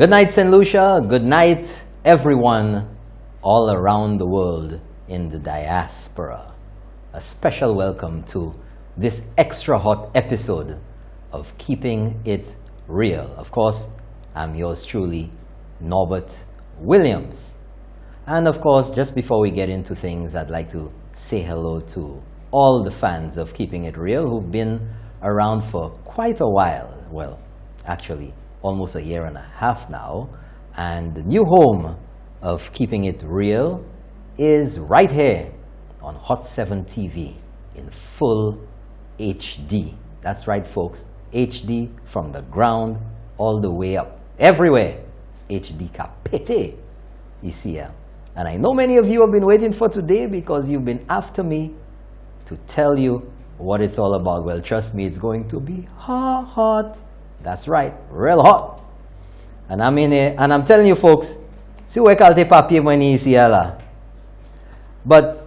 Good night, St. Lucia. Good night, everyone all around the world in the diaspora. A special welcome to this extra hot episode of Keeping It Real. Of course, I'm yours truly, Norbert Williams. And of course, just before we get into things, I'd like to say hello to all the fans of Keeping It Real who've been around for quite a while. Well, actually, almost a year and a half now. And the new home of Keeping It Real is right here on Hot 7 TV in full HD. That's right, folks. HD from the ground all the way up. Everywhere. It's HD Capete. You see, and I know many of you have been waiting for today because you've been after me to tell you what it's all about. Well, trust me, it's going to be hot. That's right, real hot. And I'm in here, and I'm telling you, folks, see where kalte papier when you see ala. But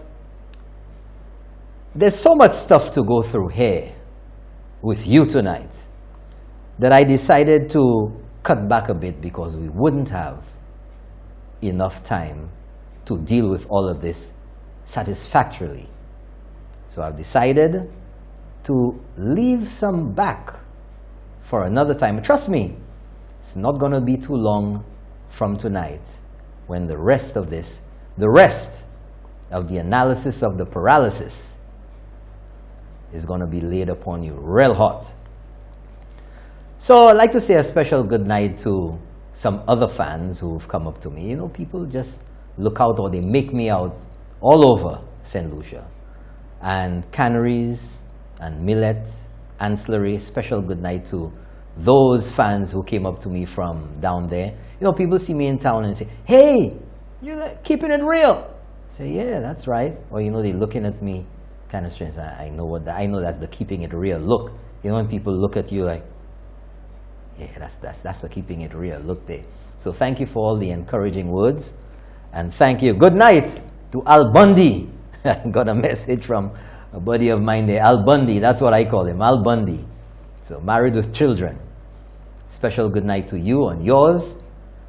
there's so much stuff to go through here with you tonight that I decided to cut back a bit because we wouldn't have enough time to deal with all of this satisfactorily. So I've decided to leave some back for another time. Trust me, it's not going to be too long from tonight when the rest of this, the rest of the analysis of the paralysis is going to be laid upon you real hot. So I'd like to say a special good night to some other fans who've come up to me. You know, people just look out or they make me out all over St. Lucia. And canneries and millet, ancillary, special good night to those fans who came up to me from down there. You know, people see me in town and say, hey, you're keeping it real. I say, yeah, that's right. Or, you know, they're looking at me kind of strange. I know that's the keeping it real look. You know, when people look at you like, yeah, that's the keeping it real look there. So thank you for all the encouraging words. And thank you. Good night to Al Bundy. I got a message from a buddy of mine there. Al Bundy, that's what I call him, Al Bundy. So married with children. Special good night to you and yours.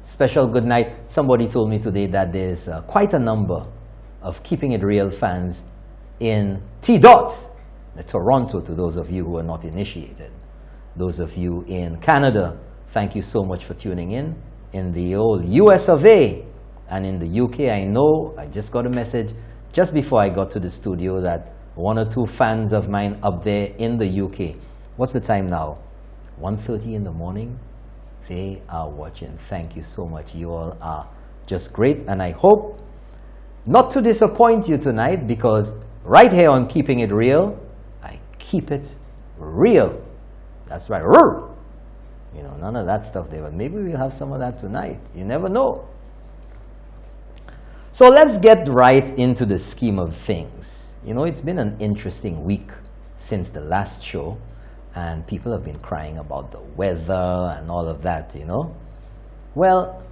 Special good night. Somebody told me today that there's quite a number of Keeping It Real fans in T-Dot, Toronto, to those of you who are not initiated. Those of you in Canada, thank you so much for tuning in. In the old US of A and in the UK, I know, I just got a message just before I got to the studio that one or two fans of mine up there in the UK. What's the time now? 1:30 in the morning. They are watching. Thank you so much. You all are just great. And I hope not to disappoint you tonight because right here on Keeping It Real, I keep it real. That's right. You know, none of that stuff there. But maybe we'll have some of that tonight. You never know. So let's get right into the scheme of things. You know, it's been an interesting week since the last show, and people have been crying about the weather and all of that, you know. Well,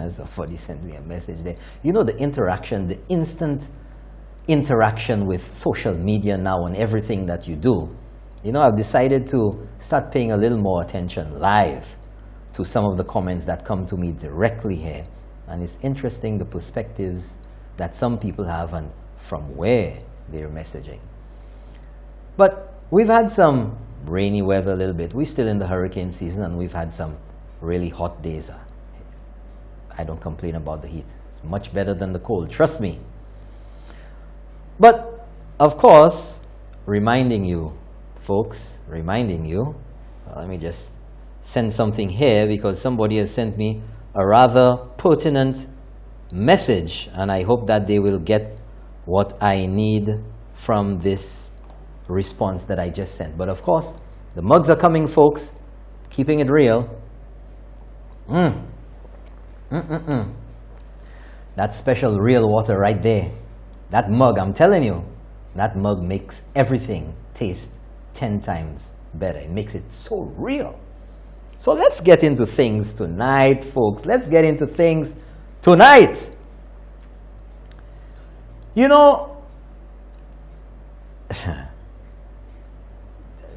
somebody sent me a message there. You know, the interaction, the instant interaction with social media now and everything that you do. You know, I've decided to start paying a little more attention live to some of the comments that come to me directly here. And it's interesting the perspectives that some people have and from where they're messaging. But we've had some rainy weather a little bit. We're still in the hurricane season and we've had some really hot days. I don't complain about the heat. It's much better than the cold, trust me. But, of course, reminding you, folks, let me just send something here because somebody has sent me a rather pertinent message, and I hope that they will get what I need from this response that I just sent. But of course, the mugs are coming, folks. Keeping it real. That special real water right there. That mug, I'm telling you, that mug makes everything taste 10 times better. It makes it so real. So let's get into things tonight, folks. Let's get into things tonight. You know,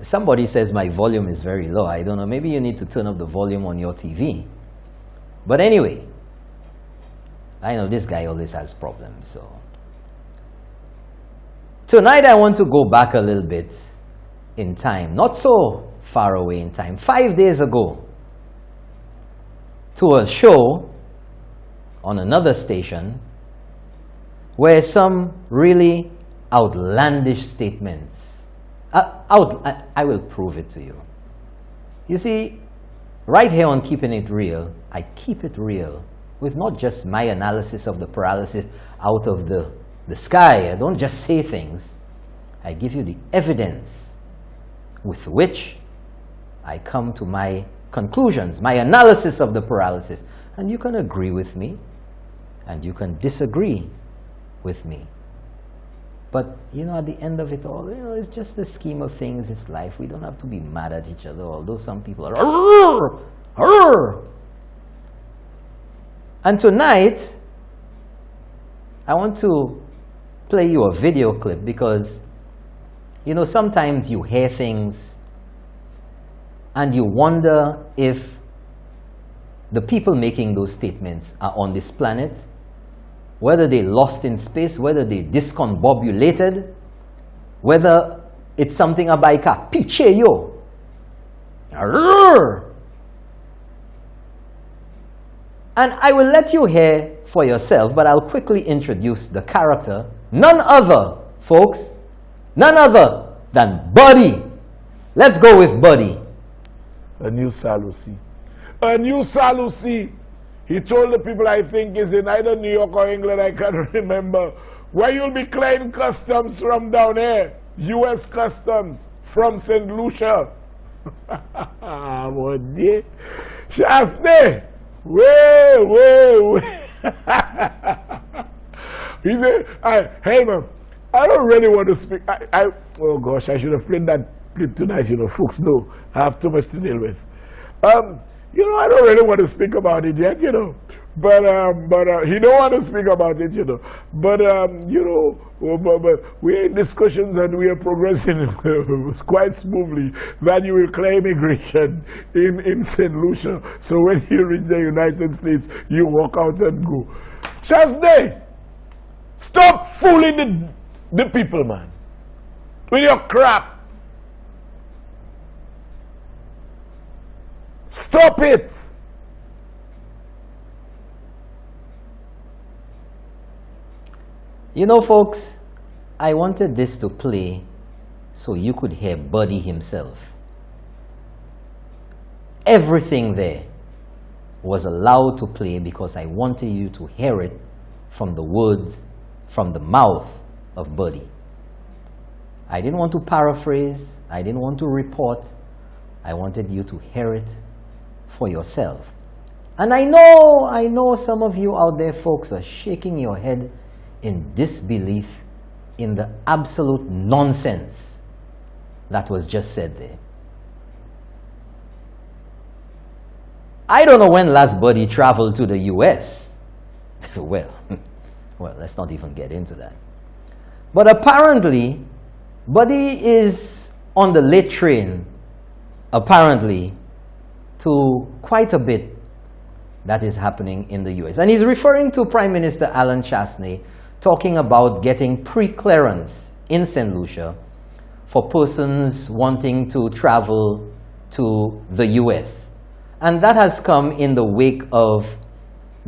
Somebody says my volume is very low. I don't know. Maybe you need to turn up the volume on your TV. But anyway, I know this guy always has problems. So tonight I want to go back a little bit in time, not so far away in time, 5 days ago, to a show on another station where some really outlandish statements, I will prove it to you. You see, right here on Keeping It Real, I keep it real with not just my analysis of the paralysis out of the sky. I don't just say things. I give you the evidence with which I come to my conclusions, my analysis of the paralysis. And you can agree with me, and you can disagree with me. But, you know, at the end of it all, you know, it's just the scheme of things. It's life. We don't have to be mad at each other, although some people are, "Arr! Arr!" And tonight, I want to play you a video clip because, you know, sometimes you hear things and you wonder if the people making those statements are on this planet, whether they lost in space, whether they discombobulated, whether it's something about ka piche yo. Arr! And I will let you hear for yourself, but I'll quickly introduce the character. None other, folks, none other than Buddy. Let's go with Buddy. A new Salusi. A new Salusi. He told the people, I think is in either New York or England, I can't remember, where you'll be clearing customs from down here. U.S. Customs from St. Lucia. Mon Dieu. Chaste. Way. He said, hey man, I don't really want to speak. Oh gosh, I should have played that clip tonight, you know, folks know I have too much to deal with. You know, I don't really want to speak about it yet, you know. But he don't want to speak about it, you know. But you know, but we're in discussions and we are progressing quite smoothly that you will clear immigration in St. Lucia. So when you reach the United States, you walk out and go. Chasney, stop fooling the people, man, with your crap. Stop it. You know, folks, I wanted this to play so you could hear Buddy himself. Everything there was allowed to play because I wanted you to hear it from the words, from the mouth of Buddy. I didn't want to paraphrase. I didn't want to report. I wanted you to hear it for yourself. And I know some of you out there, folks, are shaking your head in disbelief in the absolute nonsense that was just said there. I don't know when last Buddy traveled to the US. well, let's not even get into that. But apparently, Buddy is on the late train, apparently, to quite a bit that is happening in the US. And he's referring to Prime Minister Alan Chasney talking about getting pre-clearance in St. Lucia for persons wanting to travel to the US. And that has come in the wake of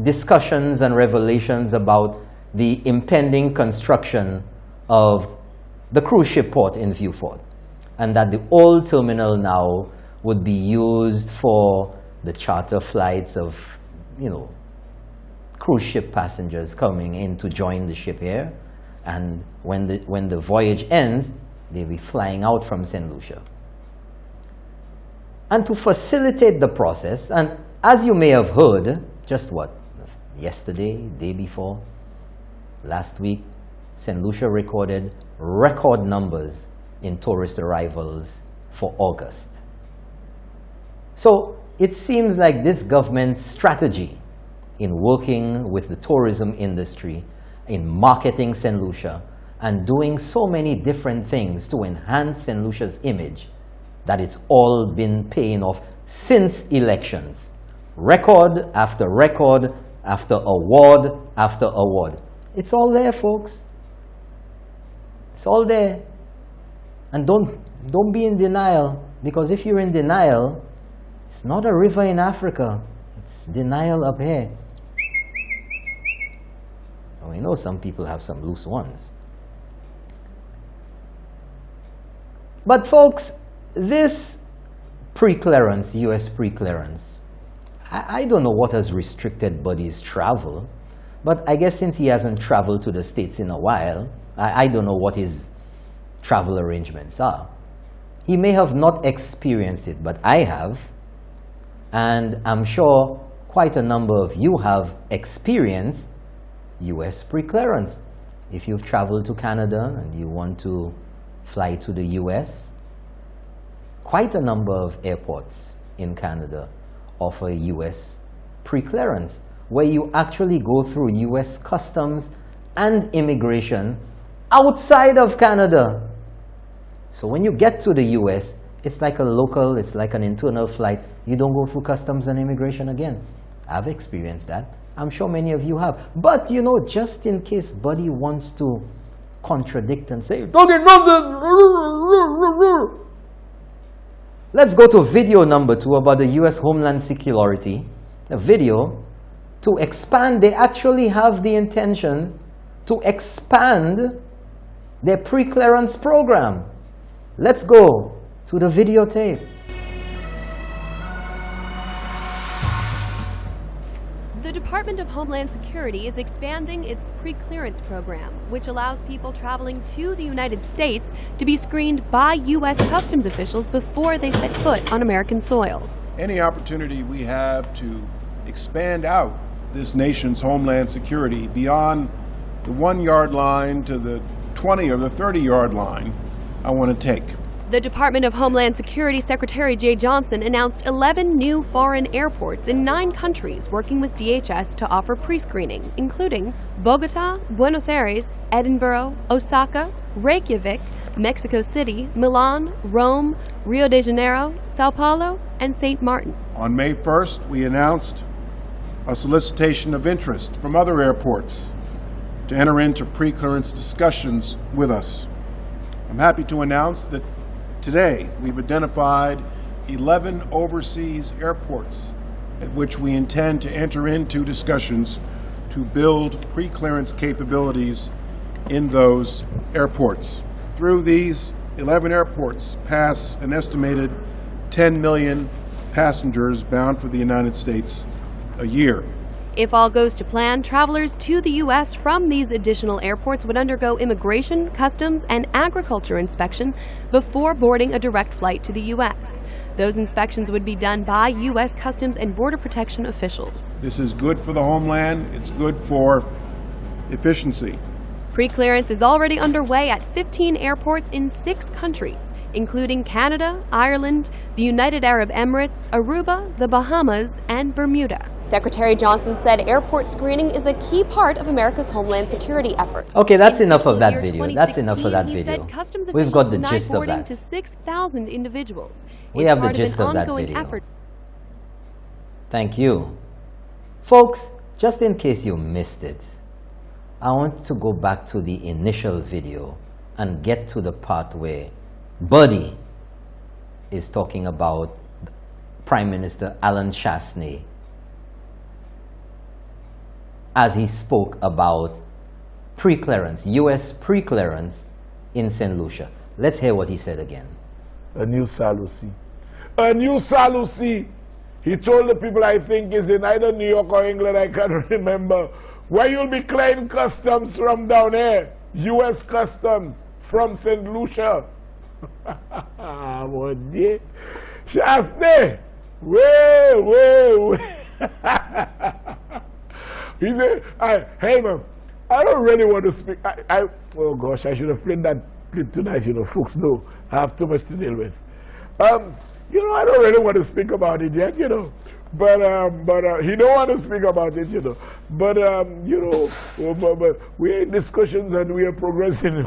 discussions and revelations about the impending construction of the cruise ship port in Vieux Fort, and that the old terminal now would be used for the charter flights of, you know, cruise ship passengers coming in to join the ship here, and when the voyage ends, they'll be flying out from St. Lucia. And to facilitate the process, and as you may have heard, just what, yesterday, day before, last week, St. Lucia recorded record numbers in tourist arrivals for August. So it seems like this government's strategy in working with the tourism industry, in marketing St. Lucia, and doing so many different things to enhance St. Lucia's image that it's all been paying off since elections. Record after record after award after award. It's all there, folks. It's all there. And don't be in denial, because if you're in denial, it's not a river in Africa. It's denial up here. Oh, I know some people have some loose ones. But folks, this pre-clearance, US pre-clearance, I don't know what has restricted Buddy's travel, but I guess since he hasn't traveled to the States in a while, I don't know what his travel arrangements are. He may have not experienced it, but I have, and I'm sure quite a number of you have experienced US pre-clearance. If you've traveled to Canada and you want to fly to the US, quite a number of airports in Canada offer US pre-clearance, where you actually go through US customs and immigration outside of Canada. So when you get to the US, it's like a local, it's like an internal flight. You don't go through customs and immigration again. I've experienced that. I'm sure many of you have. But, you know, just in case Buddy wants to contradict and say, "Okay, nonsense," let's go to video number 2 about the US Homeland Security. A video to expand. They actually have the intentions to expand their pre-clearance program. Let's go to the videotape. The Department of Homeland Security is expanding its pre-clearance program, which allows people traveling to the United States to be screened by U.S. customs officials before they set foot on American soil. Any opportunity we have to expand out this nation's homeland security beyond the 1-yard line to the 20 or the 30-yard line, I want to take. The Department of Homeland Security Secretary Jay Johnson announced 11 new foreign airports in 9 countries working with DHS to offer pre-screening, including Bogota, Buenos Aires, Edinburgh, Osaka, Reykjavik, Mexico City, Milan, Rome, Rio de Janeiro, Sao Paulo, and St. Martin. On May 1st, we announced a solicitation of interest from other airports to enter into pre-clearance discussions with us. I'm happy to announce that today we've identified 11 overseas airports at which we intend to enter into discussions to build pre-clearance capabilities in those airports. Through these 11 airports pass an estimated 10 million passengers bound for the United States a year. If all goes to plan, travelers to the U.S. from these additional airports would undergo immigration, customs, and agriculture inspection before boarding a direct flight to the U.S. Those inspections would be done by U.S. Customs and Border Protection officials. This is good for the homeland. It's good for efficiency. Pre-clearance is already underway at 15 airports in 6 countries, including Canada, Ireland, the United Arab Emirates, Aruba, the Bahamas, and Bermuda. Secretary Johnson said airport screening is a key part of America's homeland security efforts. Okay, that's enough of that video. That's enough of that video. We've got the gist of that. To 6,000 individuals. We have the gist of that video. Thank you. Folks, just in case you missed it, I want to go back to the initial video and get to the part where Buddy is talking about Prime Minister Alan Chasney as he spoke about pre-clearance, U.S. pre-clearance in St. Lucia. Let's hear what he said again. A new Salusi. A new Salusi. He told the people, I think is in either New York or England, I can't remember, where you'll be clearing customs from down here. U.S. Customs from St. Lucia. Mon Dieu. Chasney. Way. He said, hey man, I don't really want to speak. Oh gosh, I should have played that clip tonight, you know, folks know I have too much to deal with. You know, I don't really want to speak about it yet, you know. But he don't want to speak about it, you know. But but we're in discussions and we are progressing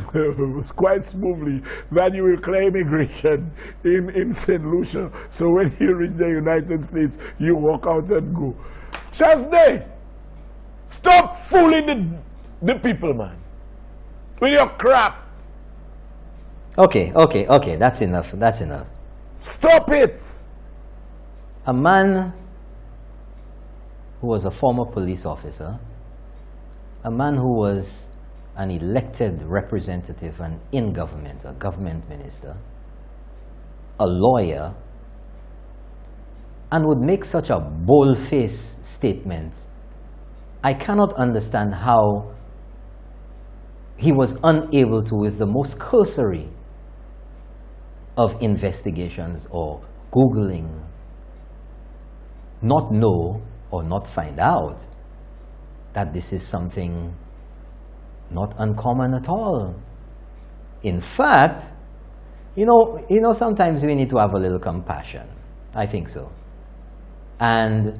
quite smoothly that you will clear immigration in St. Lucia. So when you reach the United States, you walk out and go. Chasney, stop fooling the people, man, with your crap. Okay, that's enough, that's enough. Stop it. A man who was a former police officer, a man who was an elected representative and in government, a government minister, a lawyer, and would make such a bold-faced statement. I cannot understand how he was unable to, with the most cursory of investigations or Googling, not know or not find out that this is something not uncommon at all. In fact, you know, sometimes we need to have a little compassion. I think so. And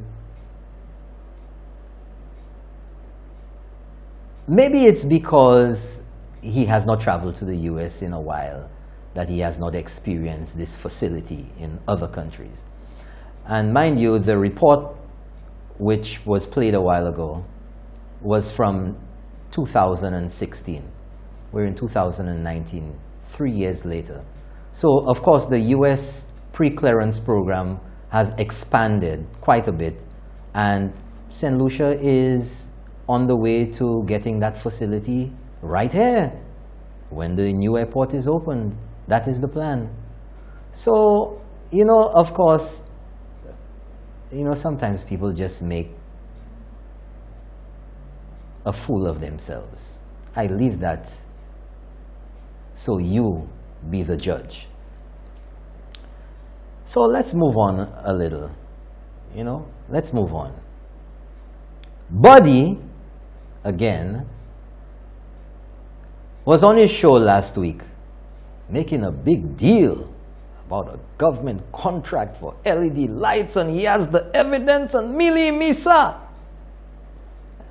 maybe it's because he has not traveled to the US in a while that he has not experienced this facility in other countries. And mind you, the report which was played a while ago was from 2016. We're in 2019, 3 years later. So, of course, the US pre-clearance program has expanded quite a bit, and St. Lucia is on the way to getting that facility right here when the new airport is opened. That is the plan. So, you know, of course, you know, sometimes people just make a fool of themselves. I leave that so you be the judge. So let's move on a little, you know, let's move on. Buddy, again, was on his show last week making a big deal about a government contract for LED lights, and he has the evidence and Mili Misa.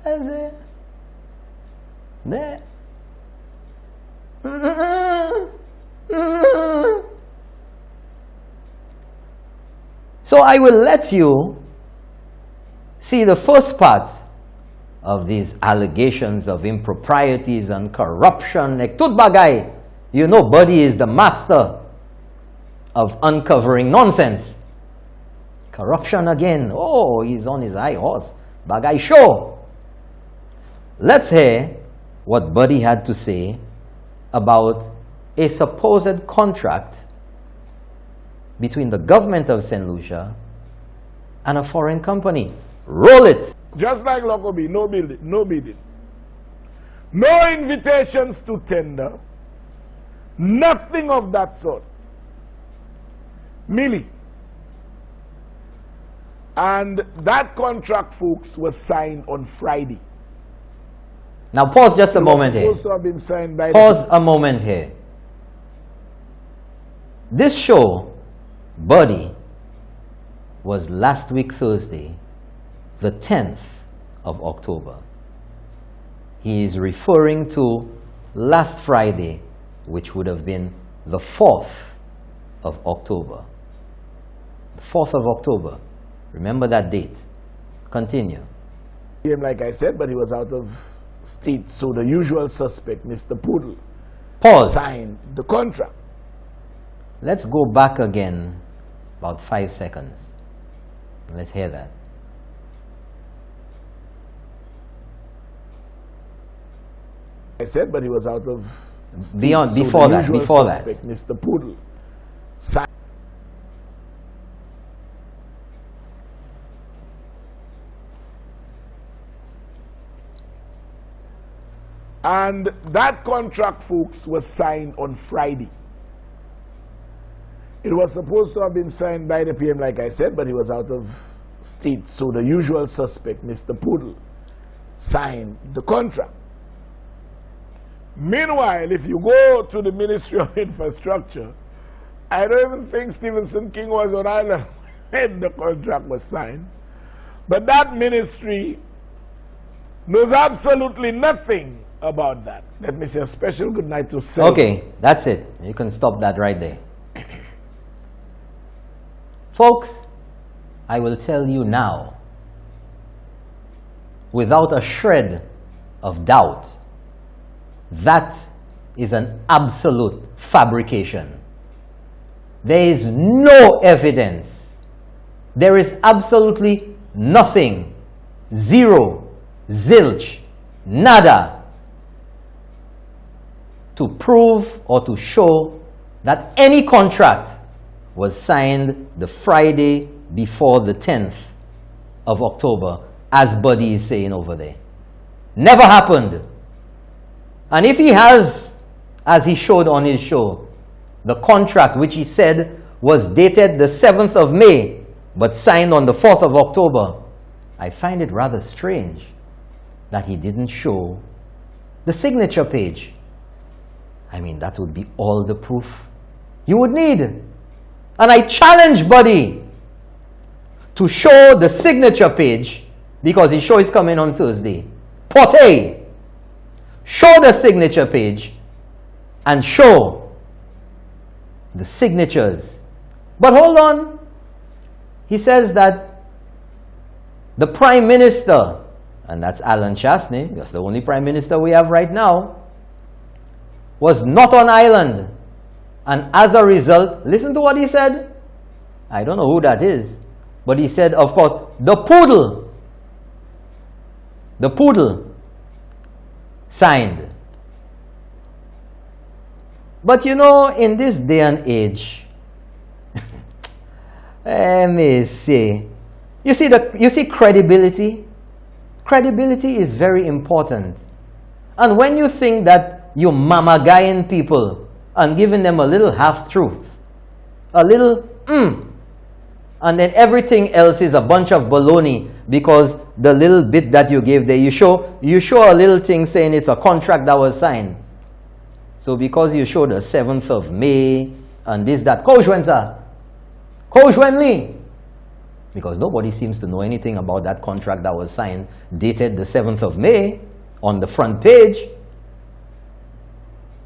That's it. There. So I will let you see the first part of these allegations of improprieties and corruption. Tut bagay. You know, Buddy is the master of uncovering nonsense. Corruption again. Oh, he's on his high horse. Bagay show. Let's hear what Buddy had to say about a supposed contract between the government of St. Lucia and a foreign company. Roll it. Just like Lockerbie, no building, no bidding. No invitations to tender. Nothing of that sort. Millie. And that contract, folks, was signed on Friday. Now pause just a moment here. Supposed to have been signed by Pause a moment here. This show, Buddy, was last week Thursday, the 10th of October. He is referring to last Friday, which would have been the 4th of October. The 4th of October. Remember that date. Continue. Like I said, but he was out of state, so the usual suspect, Mr. Poodle, Pause. signed the contract. Let's go back again about 5 seconds. Let's hear that. I said, but he was out of state, Before that, Mr. Poodle signed. And that contract, folks, was signed on Friday. It was supposed to have been signed by the PM, like I said, but he was out of state, so the usual suspect, Mr. Poodle, signed the contract. Meanwhile, if you go to the Ministry of Infrastructure, I don't even think Stephenson King was on island when the contract was signed. But that ministry knows absolutely nothing about that. Let me say a special good night to Selma. Okay, that's it. You can stop that right there. Folks, I will tell you now, without a shred of doubt, that is an absolute fabrication. There is no evidence. There is absolutely nothing. Zero, zilch, nada to prove or to show that any contract was signed the Friday before the 10th of October, as Buddy is saying over there. Never happened. And if he has, as he showed on his show, the contract which he said was dated the 7th of May, but signed on the 4th of October, I find it rather strange that he didn't show the signature page. I mean, that would be all the proof you would need. And I challenge Buddy to show the signature page, because his show is coming on Thursday. Porte, show the signature page and show the signatures. But hold on. He says that the Prime Minister, and that's Alan Chasney, that's the only Prime Minister we have right now, was not on island. And as a result, listen to what he said. I don't know who that is, but he said, of course, the poodle signed. But you know, in this day and age, let me see. You see credibility? Credibility is very important. And when you think that you're mamagaing people and giving them a little half-truth, a little and then everything else is a bunch of baloney, because the little bit that you gave there, you show a little thing saying it's a contract that was signed. So because you showed the 7th of May and this, that, because nobody seems to know anything about that contract that was signed, dated the 7th of May on the front page.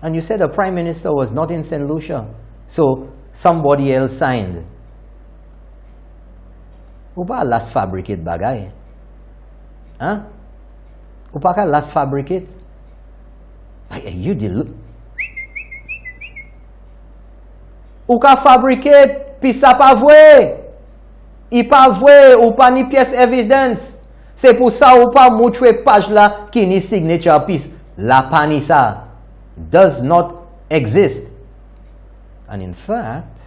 And you said the Prime Minister was not in St. Lucia, so somebody else signed. Upa last fabricate bagay. Huh? Upa ka last fabricate? You did. Uka fabricate, pisa pa vwe. Ipa vwe, upa ni pièce evidence. C'est pour ça upa moutre page la ki ni signature piece. La panisa does not exist. And in fact,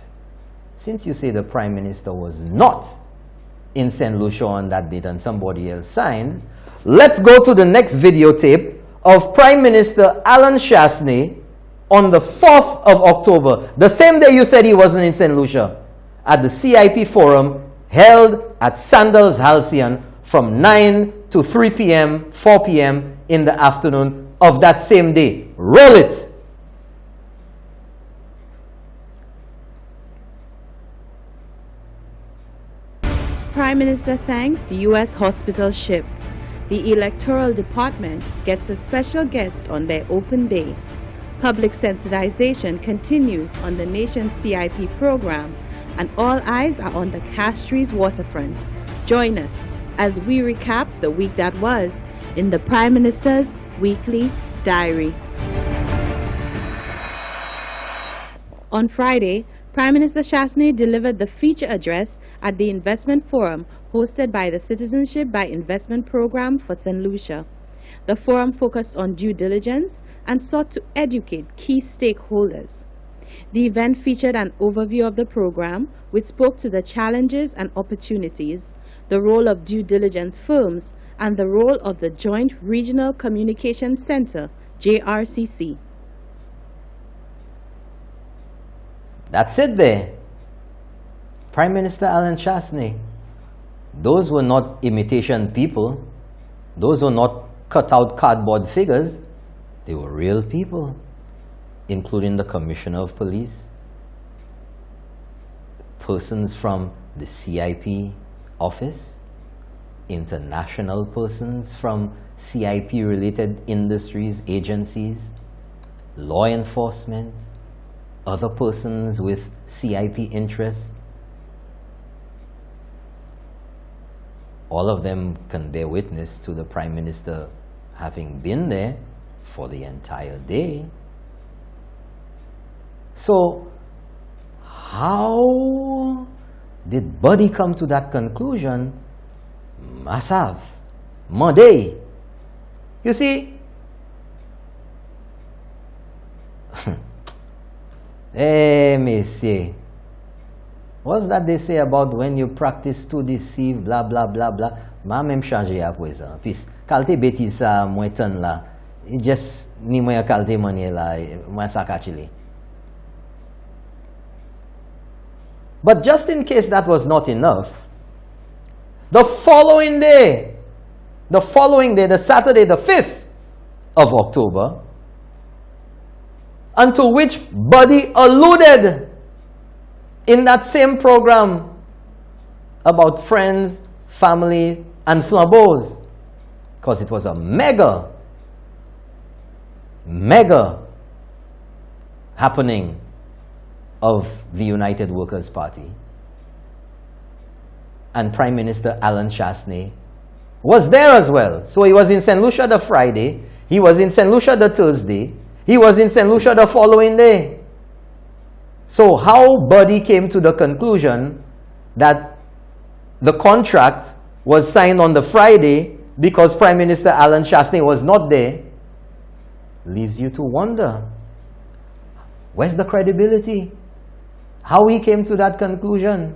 since you say the Prime Minister was not in St. Lucia on that date and somebody else signed, let's go to the next videotape of Prime Minister Alan Chasney on the 4th of October, the same day you said he wasn't in St. Lucia, at the CIP forum held at Sandals Halcyon from 9 to 3 p.m., 4 p.m. in the afternoon of that same day. Roll it! Prime Minister thanks U.S. hospital ship. The Electoral Department gets a special guest on their open day. Public sensitization continues on the nation's CIP program, and all eyes are on the Castries waterfront. Join us as we recap the week that was in the Prime Minister's Weekly Diary. On Friday, Prime Minister Chasney delivered the feature address at the Investment Forum hosted by the Citizenship by Investment Program for St. Lucia. The forum focused on due diligence and sought to educate key stakeholders. The event featured an overview of the program, which spoke to the challenges and opportunities, the role of due diligence firms, and the role of the Joint Regional Communication Center, JRCC. That's it there. Prime Minister Alan Chasney. Those were not imitation people. Those were not cut-out cardboard figures. They were real people, including the Commissioner of Police, persons from the CIP office, international persons from CIP-related industries, agencies, law enforcement, other persons with CIP interests. All of them can bear witness to the Prime Minister having been there for the entire day. So, how did Buddy come to that conclusion? Masav, Monday. You see, hey, messieurs, what's that they say about when you practice to deceive, blah, blah, blah, blah? Ma même changer à présent. Puis, kalte bêtise ça, moi tan là, just ni moi kalte money là, moi sa kachili. But just in case that was not enough, the following day, the Saturday, the 5th of October, unto which Buddy alluded in that same program about friends, family, and flambeaux, because it was a mega happening of the United Workers' Party. And Prime Minister Alan Chasney was there as well. So he was in St. Lucia the Friday, he was in St. Lucia the Thursday, he was in St. Lucia the following day. So how Buddy came to the conclusion that the contract was signed on the Friday because Prime Minister Alan Chasney was not there leaves you to wonder, where's the credibility? How he came to that conclusion?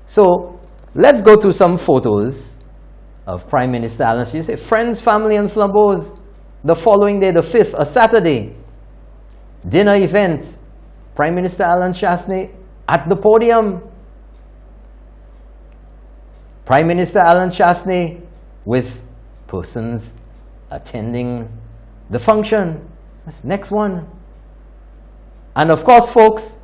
So let's go to some photos of Prime Minister Alan Chasney. Say, friends, family, and flambeaux. The following day, the 5th, a Saturday, dinner event. Prime Minister Alan Chasney at the podium. Prime Minister Alan Chasney with persons attending the function. That's the next one. And of course, folks,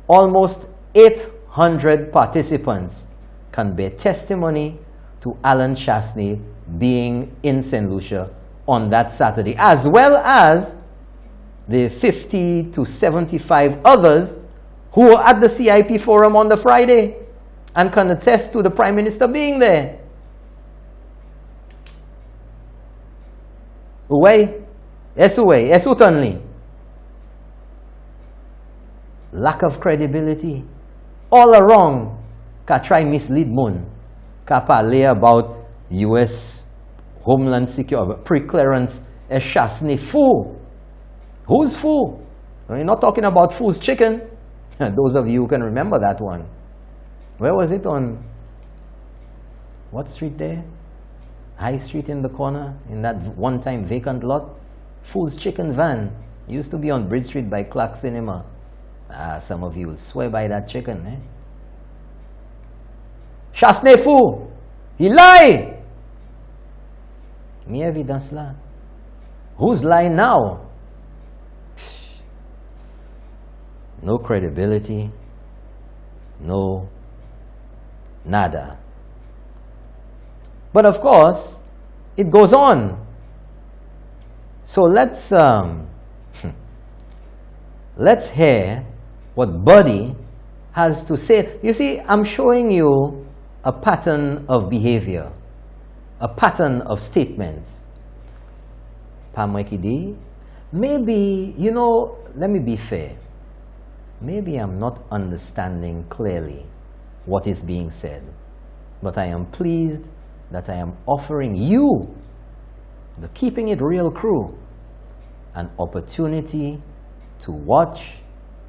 almost 800 participants can bear testimony to Alan Chasney being in St. Lucia on that Saturday, as well as the 50 to 75 others who were at the CIP forum on the Friday and can attest to the Prime Minister being there. Uwe, esutanli. Lack of credibility. All wrong. Ka try mislead mun. Ka pale about US Homeland Security pre-clearance Chasney fool. Who's fool? We're not talking about fool's chicken. Those of you who can remember that one. Where was it on? What street there? High Street in the corner, in that one-time vacant lot. Fool's Chicken Van. Used to be on Bridge Street by Clark Cinema. Some of you will swear by that chicken, eh? Chasney fool. He lie. Me evidence la. Who's lying now? No credibility. No nada. But of course, it goes on. So let's hear what Buddy has to say. You see, I'm showing you a pattern of behavior, a pattern of statements. Pamwekidi, maybe, you know, let me be fair. Maybe I'm not understanding clearly what is being said, but I am pleased that I am offering you, the Keeping It Real crew, an opportunity to watch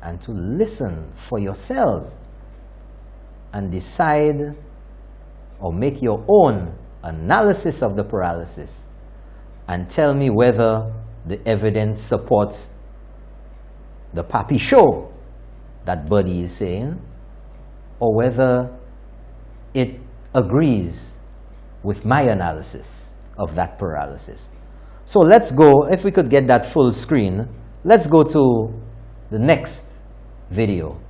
and to listen for yourselves and decide or make your own analysis of the paralysis and tell me whether the evidence supports the papi show that Buddy is saying, or whether it agrees with my analysis of that paralysis. So let's go, if we could get that full screen, let's go to the next video.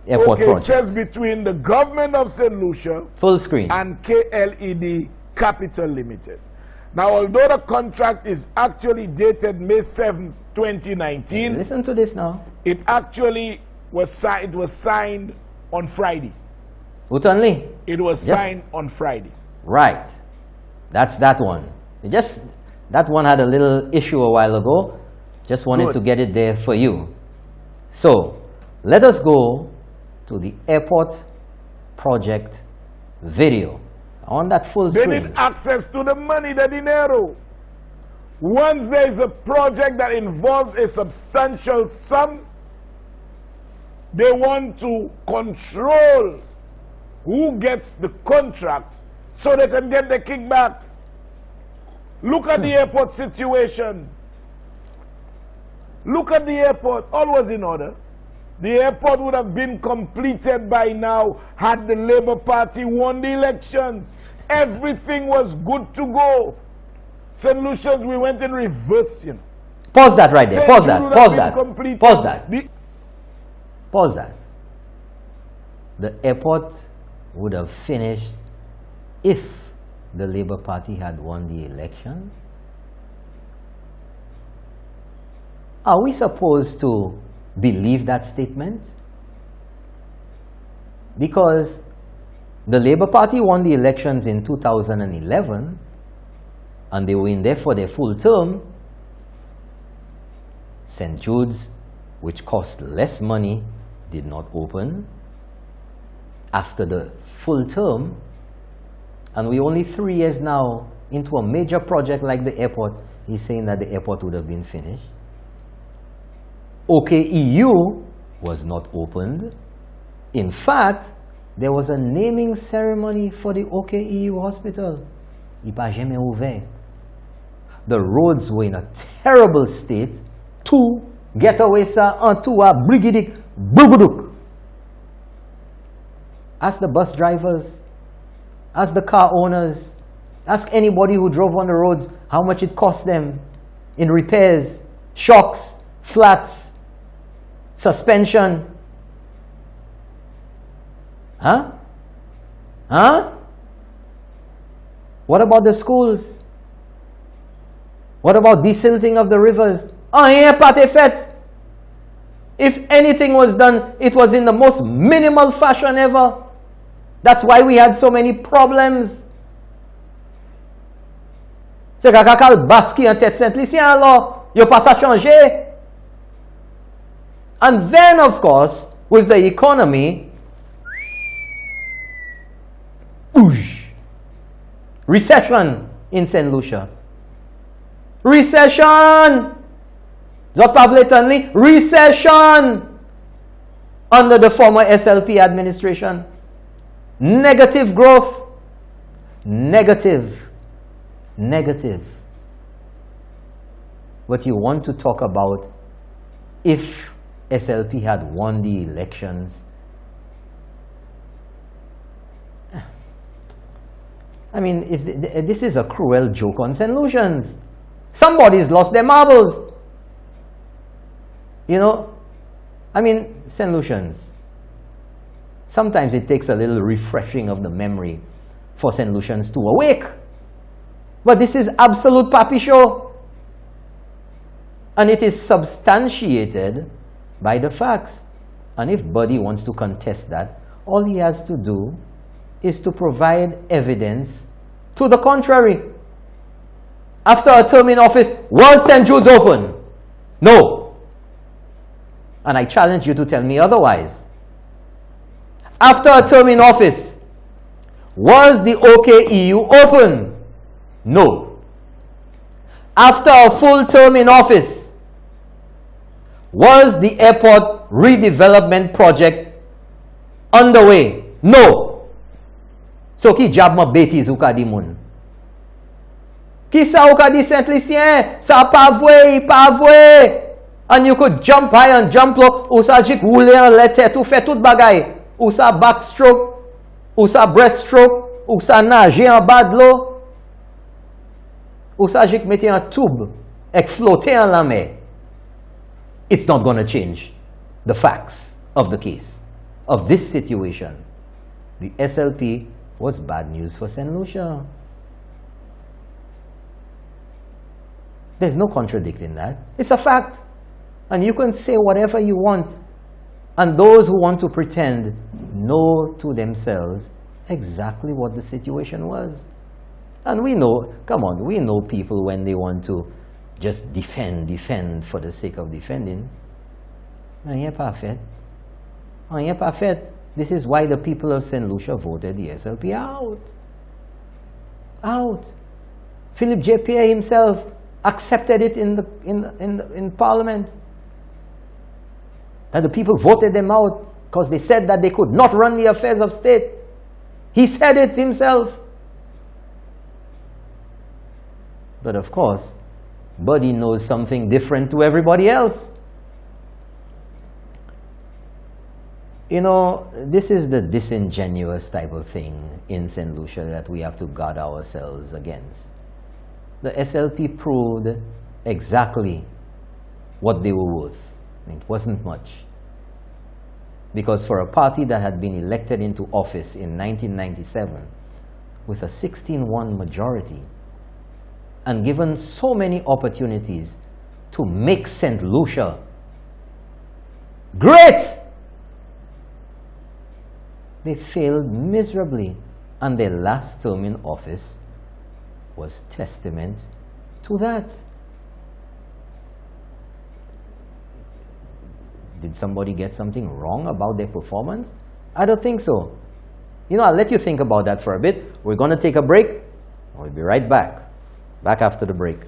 airport Okay, project. it says between the government of St. Lucia Full screen. and KLED Capital Limited. Now, although the contract is actually dated May 7, 2019, Listen to this now. it actually was signed on Friday. Utanli. It was Yes. signed on Friday. Right. That's that one. That one had a little issue a while ago. Just wanted Good. to get it there for you. So, let us go to the airport project video on that full They screen. need access to the money, the dinero. Once there is a project that involves a substantial sum, they want to control who gets the contract so they can get the kickbacks. Look at the airport situation. Look at the airport. All was in order. The airport would have been completed by now had the Labour Party won the elections. Everything was good to go. St. Lucians, we went in reverse, you know. Pause that right there. St. Pause Jude that. would Pause have that. been completed. Pause that. The- Pause that. The airport would have finished if the Labour Party had won the election. Are we supposed to believe that statement? Because the Labour Party won the elections in 2011 and they were in there for their full term. St. Jude's, which cost less money, did not open after the full term, and we're only 3 years now into a major project like the airport. He's saying that the airport would have been finished. OKEU was not opened. In fact, there was a naming ceremony for the OKEU hospital. Il n'a jamais ouvert. The roads were in a terrible state. Tout getaway sa en tout a brigidik brubuduk. Ask the bus drivers, ask the car owners, ask anybody who drove on the roads how much it cost them in repairs, shocks, flats, suspension. Huh? Huh? What about the schools? What about desilting of the rivers? Rien pas été fait. If anything was done, it was in the most minimal fashion ever. That's why we had so many problems. C'est kakakal baski en tête Saint-Lucien alors, yo pas ça changer. And then of course, with the economy, oosh, recession in St. Lucia. Recession! Zot pa vle tan li? Recession! Under the former SLP administration. Negative growth. Negative. Negative. But you want to talk about if SLP had won the elections. I mean, this is a cruel joke on St. Lucians. Somebody's lost their marbles. You know, I mean, St. Lucians, sometimes it takes a little refreshing of the memory for St. Lucians to awake. But this is absolute papi show. And it is substantiated by the facts. And if Buddy wants to contest that, all he has to do is to provide evidence to the contrary. After a term in office, was St. Jude's open? No. And I challenge you to tell me otherwise. After a term in office, was the OKEU open? No. After a full term in office, was the airport redevelopment project underway? No. So ki jab ma bêtise ou ka di moun? Ki sa ou ka di Saint-Lucien? Sa pa vwe, pa vwe. And you could jump high and jump low. Ou sa jik roule en lete, tout fait tout bagay. Ou sa backstroke, ou sa breaststroke, ou sa nage en bas de l'eau. Ou sa jik mette en tube, ek flotte en la mer. It's not going to change the facts of the case. of this situation, the SLP was bad news for St. Lucia. There's no contradicting that. It's a fact. And you can say whatever you want. And those who want to pretend know to themselves exactly what the situation was. And we know, come on, we know people when they want to just defend for the sake of defending. And you're perfect. And you're perfect. This is why the people of St. Lucia voted the SLP out. Out. Philip J. Pierre himself accepted it in Parliament. That the people voted them out because they said that they could not run the affairs of state. He said it himself. But of course, Buddy knows something different to everybody else. You know, this is the disingenuous type of thing in St. Lucia that we have to guard ourselves against. The SLP proved exactly what they were worth. It wasn't much. Because for a party that had been elected into office in 1997 with a 16-1 majority and given so many opportunities to make St. Lucia great, they failed miserably, and their last term in office was testament to that. Did somebody get something wrong about their performance? I don't think so. You know, I'll let you think about that for a bit. We're going to take a break. We'll be right back. Back after the break.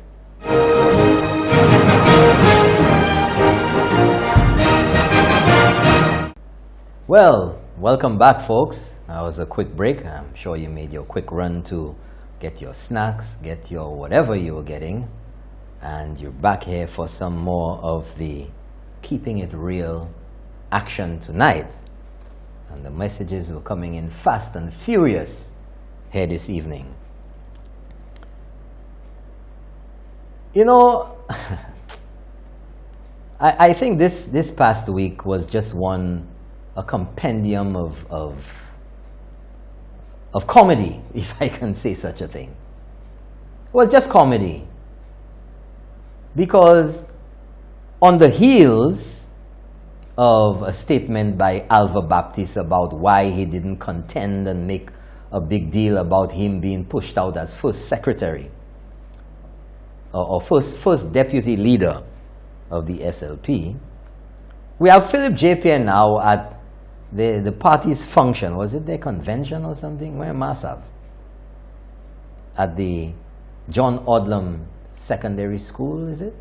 Well, welcome back, folks. That was a quick break. I'm sure you made your quick run to get your snacks, get your whatever you were getting, and you're back here for some more of the Keeping It Real action tonight. And the messages were coming in fast and furious here this evening. You know, I think this past week was just a compendium of comedy, if I can say such a thing. It was just comedy. Because on the heels of a statement by Alva Baptiste about why he didn't contend and make a big deal about him being pushed out as first secretary or first deputy leader of the SLP, we have Philip J. Pierre now at the party's function. Was it their convention or something? Where Masav? At the John Odlum Secondary School, is it?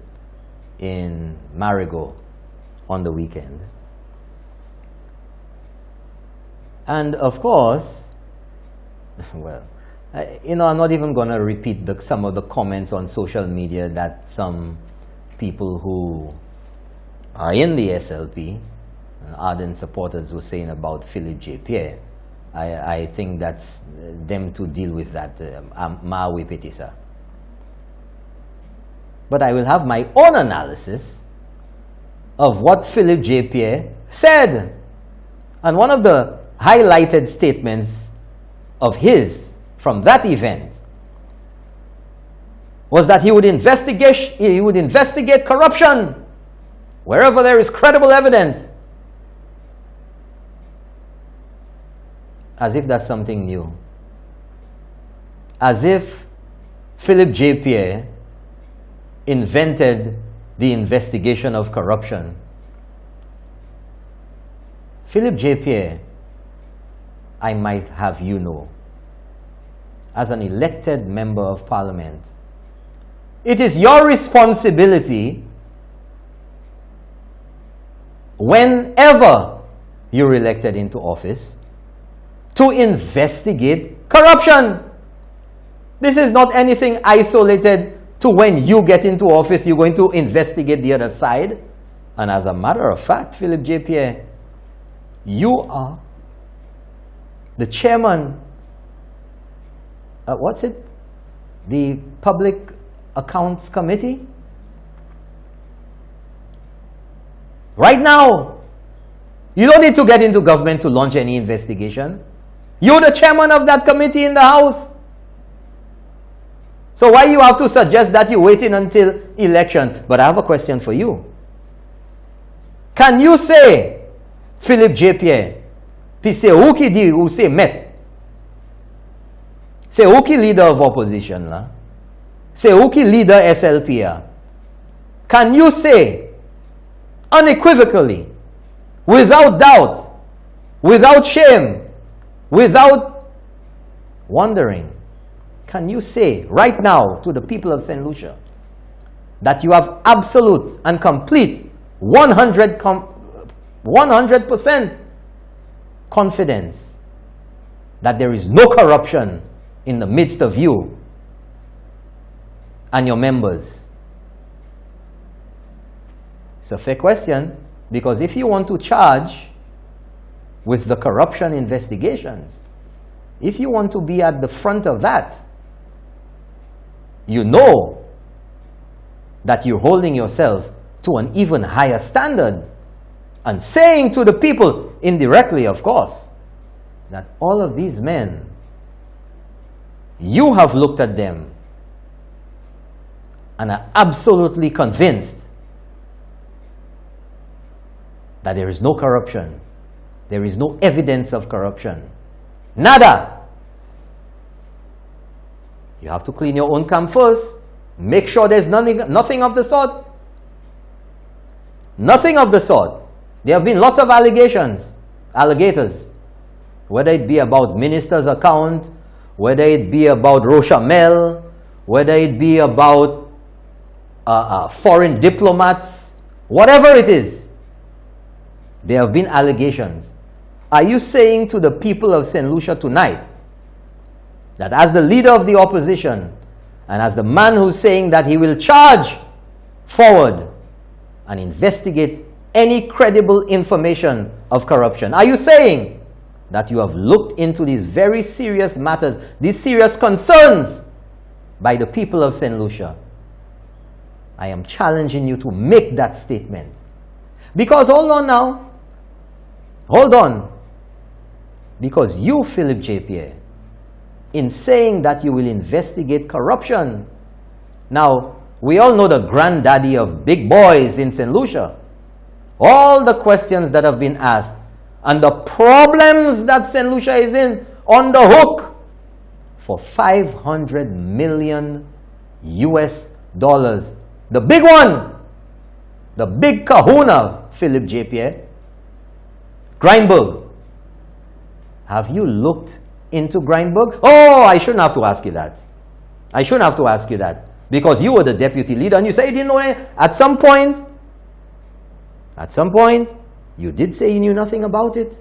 In Marigot on the weekend. And of course, well, you know, I'm not even going to repeat some of the comments on social media that some people who are in the SLP, ardent supporters, were saying about Philip J. Pierre. I think that's them to deal with that. Maawi Petisa. But I will have my own analysis of what Philip J. Pierre said. And one of the highlighted statements of his from that event was that he would investigate corruption wherever there is credible evidence. As if that's something new. As if Philip J. Pierre invented the investigation of corruption. Philip J. Pierre, I might have you know, as an elected member of Parliament, it is your responsibility whenever you're elected into office to investigate corruption. This is not anything isolated to when you get into office, you're going to investigate the other side. And as a matter of fact, Philip J. Pierre, you are the chairman, the Public Accounts Committee? Right now, You don't need to get into government to launch any investigation. You're the chairman of that committee in the House. So why you have to suggest that you're waiting until elections? But I have a question for you. Can you say, Philip J. Pierre, puis c'est où qui dit ou c'est met? C'est où qui leader of opposition là? C'est où qui leader SLP là? Can you say unequivocally, without doubt, without shame, without wondering, can you say right now to the people of St. Lucia that you have absolute and complete 100% confidence that there is no corruption in the midst of you and your members? It's a fair question, because if you want to charge with the corruption investigations, if you want to be at the front of that, you know that you're holding yourself to an even higher standard and saying to the people, indirectly of course, that all of these men, you have looked at them and are absolutely convinced that there is no corruption. There is no evidence of corruption. Nada. You have to clean your own camp first. Make sure there's nothing of the sort. Nothing of the sort. There have been lots of alligators, whether it be about minister's account, whether it be about Rochamel, whether it be about foreign diplomats, whatever it is. There have been allegations. Are you saying to the people of St. Lucia tonight that as the leader of the opposition and as the man who's saying that he will charge forward and investigate any credible information of corruption, are you saying that you have looked into these very serious matters, these serious concerns by the people of St. Lucia? I am challenging you to make that statement. Because, hold on now, hold on. Because you, Philip J. Pierre, in saying that you will investigate corruption, now, we all know the granddaddy of big boys in St. Lucia. All the questions that have been asked and the problems that St. Lucia is in, on the hook for $500 million US. The big one, the big kahuna, Philip J. Pierre, Grindberg. Have you looked into Grindberg? Oh, I shouldn't have to ask you that. I shouldn't have to ask you that. Because you were the deputy leader and you said you didn't know it. At some point, you did say you knew nothing about it.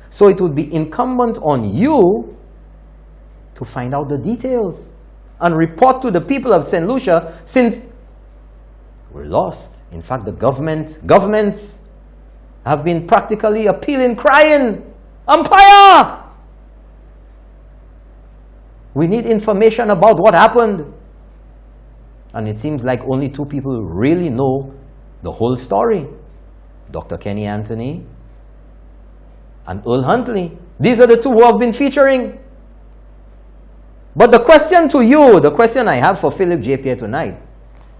So it would be incumbent on you to find out the details and report to the people of St. Lucia, since we're lost. In fact, the governments have been practically appealing, crying, umpire! We need information about what happened. And it seems like only two people really know the whole story. Dr. Kenny Anthony and Earl Huntley. These are the two who have been featuring. But the question to you, the question I have for Philip J. Pierre tonight,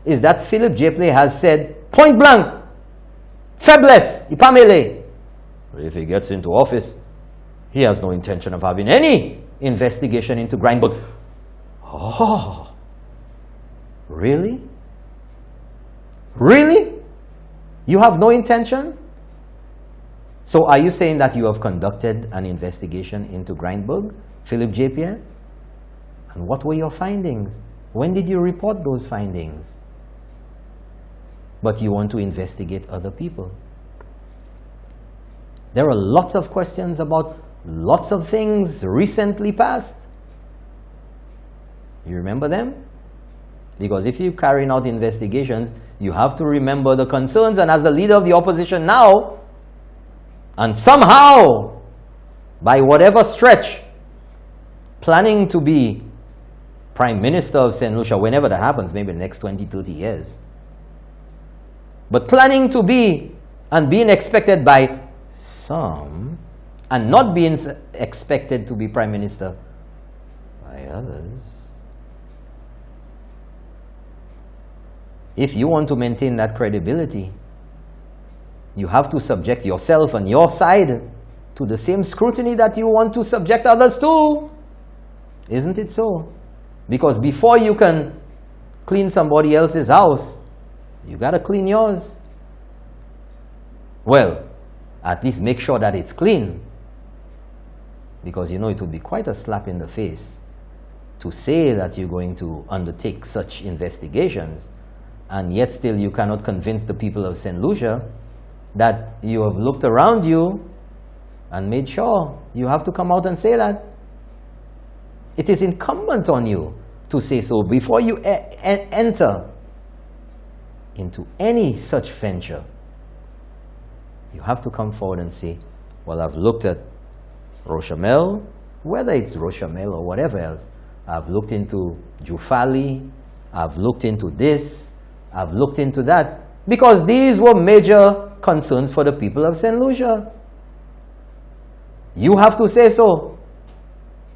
is that Philip J. Pierre has said, point blank, faiblesse, ipamele. If he gets into office, he has no intention of having any investigation into Grindberg. Oh, really? Really? You have no intention? So are you saying that you have conducted an investigation into Grindberg, Philip J. Pierre? And what were your findings? When did you report those findings? But you want to investigate other people. There are lots of questions about lots of things recently passed. You remember them? Because if you're carrying out investigations, you have to remember the concerns. And as the leader of the opposition now, and somehow, by whatever stretch, planning to be Prime Minister of St. Lucia, whenever that happens, maybe the next 20, 30 years. But planning to be and being expected by some and not being expected to be Prime Minister by others. If you want to maintain that credibility, you have to subject yourself and your side to the same scrutiny that you want to subject others to. Isn't it so? Because before you can clean somebody else's house, you got to clean yours. Well, at least make sure that it's clean. Because you know it would be quite a slap in the face to say that you're going to undertake such investigations, and yet still you cannot convince the people of St. Lucia that you have looked around you and made sure. You have to come out and say that. It is incumbent on you to say so before you enter into any such venture. You have to come forward and say, well, I've looked at Rochamel, whether it's Rochamel or whatever else. I've looked into Jufali, I've looked into this, I've looked into that, because these were major concerns for the people of St. Lucia. You have to say so.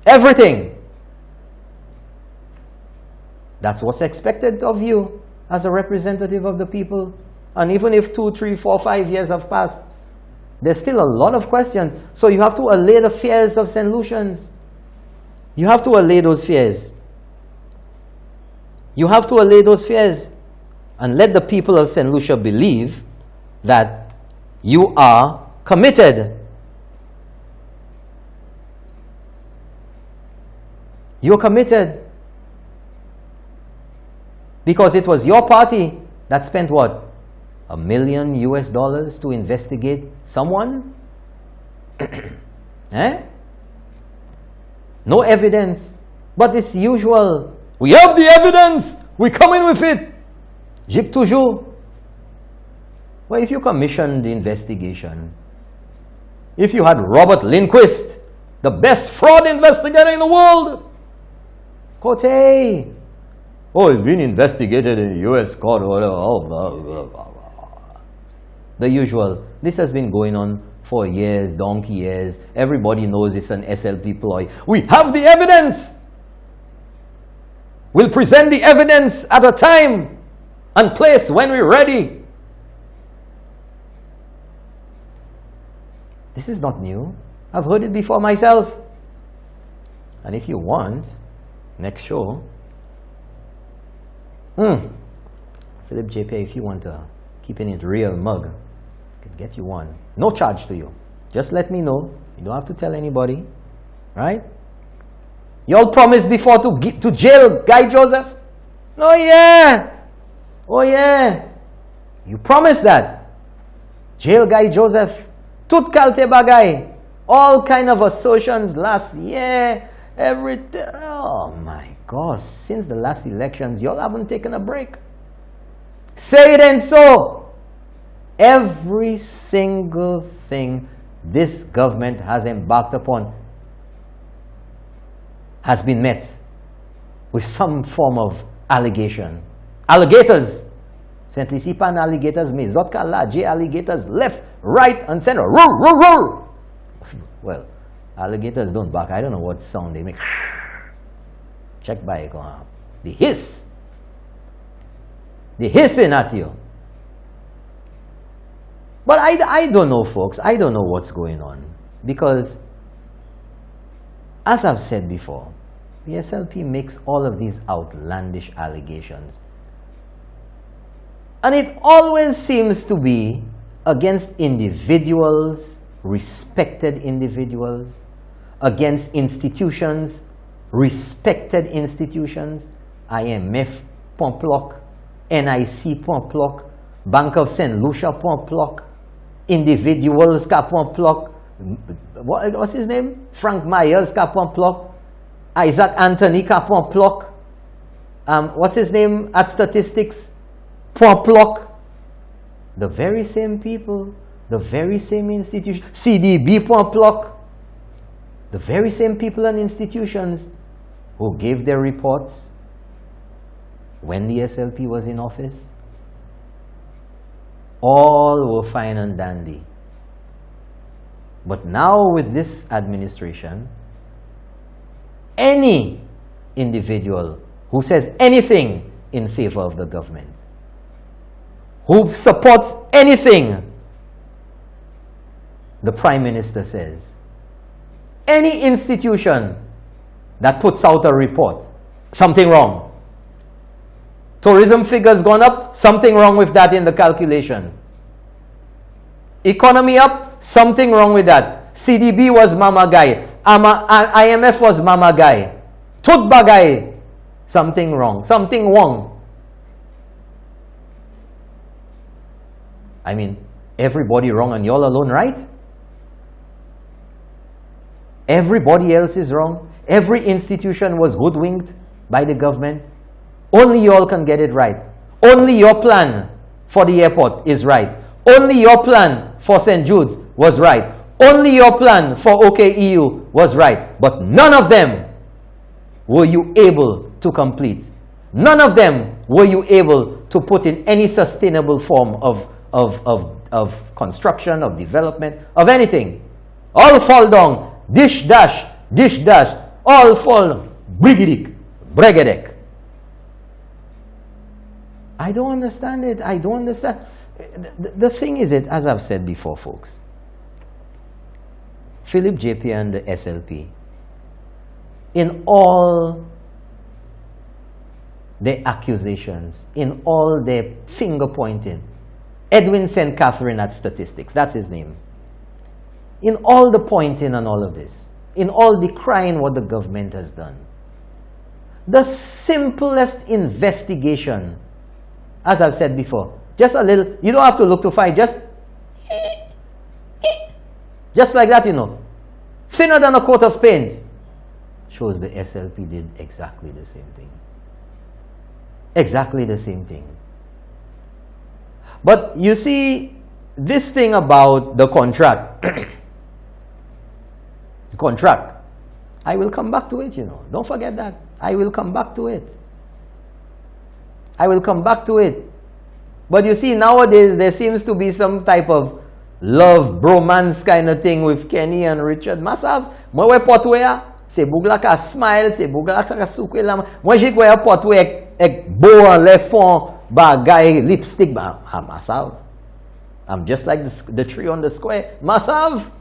Everything. That's what's expected of you as a representative of the people. And even if 2, 3, 4, 5 years have passed, there's still a lot of questions. So you have to allay the fears of St. Lucians. You have to allay those fears. You have to allay those fears and let the people of St. Lucia believe that you are committed. You're committed. Because it was your party that spent what? $1 million US to investigate someone? Eh? No evidence. But it's usual. We have the evidence. We come in with it. Jip toujours. Well, if you commissioned the investigation, if you had Robert Lindquist, the best fraud investigator in the world, Cote, oh, it's been investigated in the U.S. court or whatever. Oh, blah, blah, blah, blah. The usual. This has been going on for years, donkey years. Everybody knows it's an SLP ploy. We have the evidence. We'll present the evidence at a time and place when we're ready. This is not new. I've heard it before myself. And if you want, next show, Philip J. Pierre, if you want to keep it real mug, I can get you one. No charge to you. Just let me know. You don't have to tell anybody. Right? You all promised before to jail Guy Joseph? Oh yeah. Oh yeah. You promised that. Jail Guy Joseph. Tout kalte bagay. All kind of assertions last year. Everything. Oh my gosh. Since the last elections, y'all haven't taken a break. Say it and so. Every single thing this government has embarked upon has been met with some form of allegation. Alligators. Saint Lucie pan alligators, me zotka la, J alligators, left, right, and center. Roar, roar, roar. Well, alligators don't bark. I don't know what sound they make. Check by the hiss. The hissing at you. But I don't know, folks. I don't know what's going on. Because, as I've said before, the SLP makes all of these outlandish allegations. And it always seems to be against individuals, respected individuals, against institutions, respected institutions, IMF, Pomplok, NIC, Pomplok, Bank of St. Lucia, Pomplok, individuals, Pomplok, what's his name? Frank Myers, Pomplok, Isaac Anthony, Pomplok, what's his name at Statistics? Pomplok. The very same people, the very same institution, CDB, Pomplok, the very same people and institutions who gave their reports when the SLP was in office, all were fine and dandy. But now with this administration, any individual who says anything in favor of the government, who supports anything the Prime Minister says, any institution that puts out a report, something wrong. Tourism figures gone up, something wrong with that in the calculation. Economy up, something wrong with that. CDB was mama guy. IMF was mama guy. Tut bagay, something wrong. Something wrong. I mean, everybody wrong and y'all alone right? Everybody else is wrong. Every institution was hoodwinked by the government. Only y'all can get it right. Only your plan for the airport is right. Only your plan for St. Jude's was right. Only your plan for OKEU was right. But none of them were you able to complete. None of them were you able to put in any sustainable form of construction, of development, of anything. All fall down. Dish dash, all fall brigidic, bregadek. I don't understand it. I don't understand. The thing is, as I've said before, folks, Philip JP and the SLP, in all their accusations, in all their finger pointing, Edwin St. Catherine at statistics, that's his name. In all the pointing and all of this, in all decrying what the government has done, the simplest investigation, as I've said before, just a little, you don't have to look to find, just like that, you know, thinner than a coat of paint, shows the SLP did exactly the same thing. Exactly the same thing. But you see, this thing about the contract, contract, I will come back to it, you know. Don't forget that. I will come back to it. I will come back to it. But you see, nowadays, there seems to be some type of love, bromance kind of thing with Kenny and Richard. Masav, moi we potwe se bougla ka smile, se bougla ka soukwe la. Moi j'ai quoi potwe ek beau en le fond, bagay lipstick ba masav. I'm just like the tree on the square. Masav.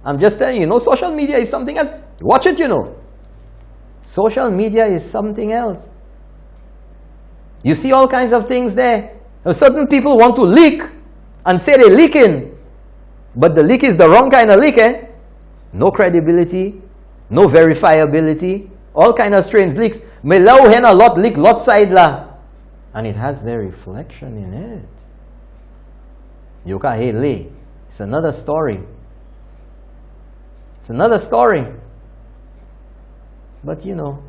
I'm just telling you, social media is something else. Watch it, you know. Social media is something else. You see all kinds of things there. Now, certain people want to leak and say they're leaking. But the leak is the wrong kind of leak, eh? No credibility, no verifiability, all kind of strange leaks. Me lau hen a lot leak lot side la. And it has their reflection in it. Yoka hey le. It's another story. It's another story. But you know,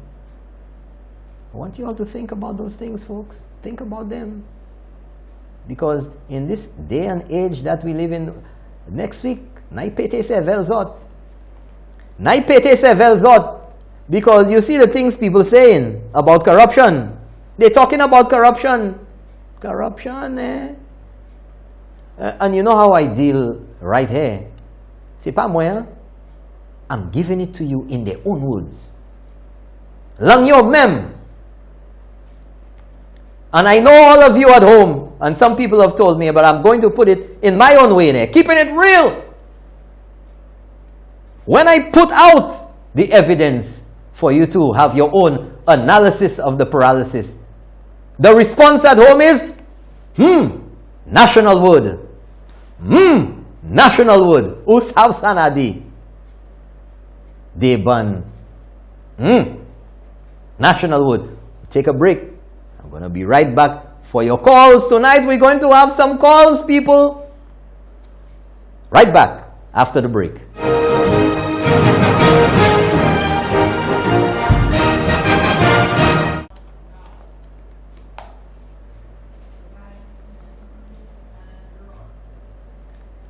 I want you all to think about those things, folks. Think about them. Because in this day and age that we live in, next week, nai pete se velzot. Nai pete se velzot. Because you see the things people saying about corruption. They're talking about corruption. Corruption, eh? And you know how I deal right here. C'est pas moi. I'm giving it to you in their own words. Lang yo mem. And I know all of you at home, and some people have told me, but I'm going to put it in my own way there, keeping it real. When I put out the evidence for you to have your own analysis of the paralysis, the response at home is, national wood. National wood. Usav sanadi. Deban. National wood. Take a break. I'm going to be right back for your calls. Tonight we're going to have some calls, people. Right back after the break.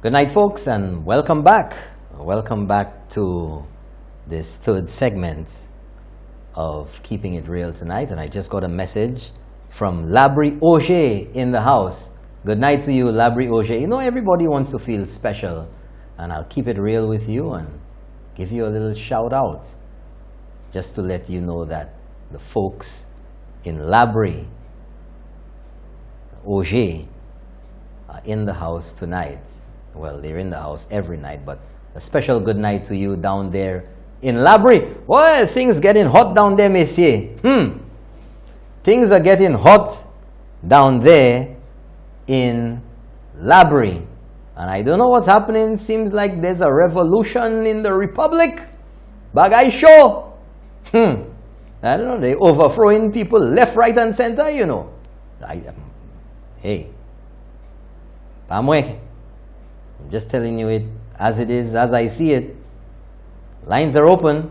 Good night, folks, and welcome back. Welcome back to this third segment of Keeping It Real tonight. And I just got a message from Labri Auger in the house. Good night to you, Labri Auger. You know, everybody wants to feel special and I'll keep it real with you and give you a little shout out just to let you know that the folks in Labrie, Auger, are in the house tonight. Well, they're in the house every night, but a special good night to you down there in Labrie. Well, things getting hot down there, messieurs. Things are getting hot down there in Labrie. And I don't know what's happening. Seems like there's a revolution in the Republic. Bagay show. I don't know. They overthrowing people left, right, and center, you know. Hey. I'm just telling you it as it is, as I see it. Lines are open.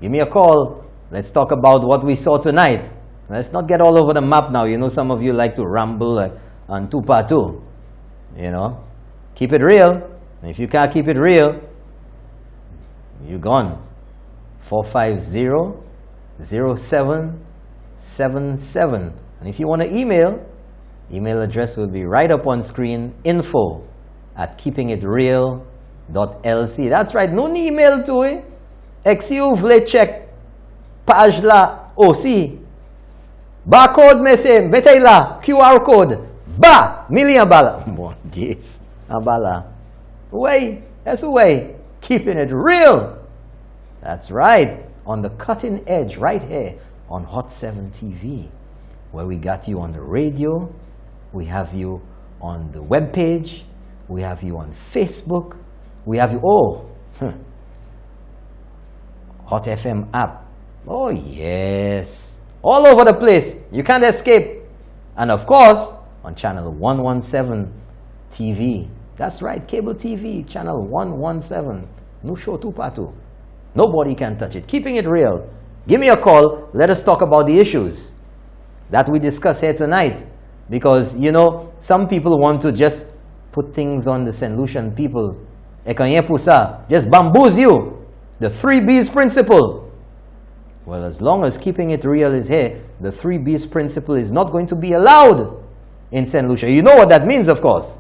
Give me a call. Let's talk about what we saw tonight. Let's not get all over the map now. You know, some of you like to ramble on 2x2. You know, keep it real. And if you can't keep it real, you're gone. 450-0777. And if you want to email address will be right up on screen, info@keepingitreal.lc. That's right, no email to it. Exiu vle check page la aussi. Barcode mese, metay la QR code. Ba million bala. Bon, yes. Abala. Way, that's the way. Keeping it real. That's right. On the cutting edge, right here on Hot 7 TV, where we got you on the radio, we have you on the web page, we have you on Facebook, we have you Hot FM app. Oh yes, all over the place. You can't escape. And of course, on channel 117 TV. That's right, cable TV, channel 117. No show 2x2. Nobody can touch it. Keeping it real. Give me a call. Let us talk about the issues that we discuss here tonight. Because, you know, some people want to just put things on the St. Lucian people. Just bamboozle you. The 3 B's principle. Well, as long as keeping it real is here, the 3 B's principle is not going to be allowed in St. Lucia. You know what that means, of course.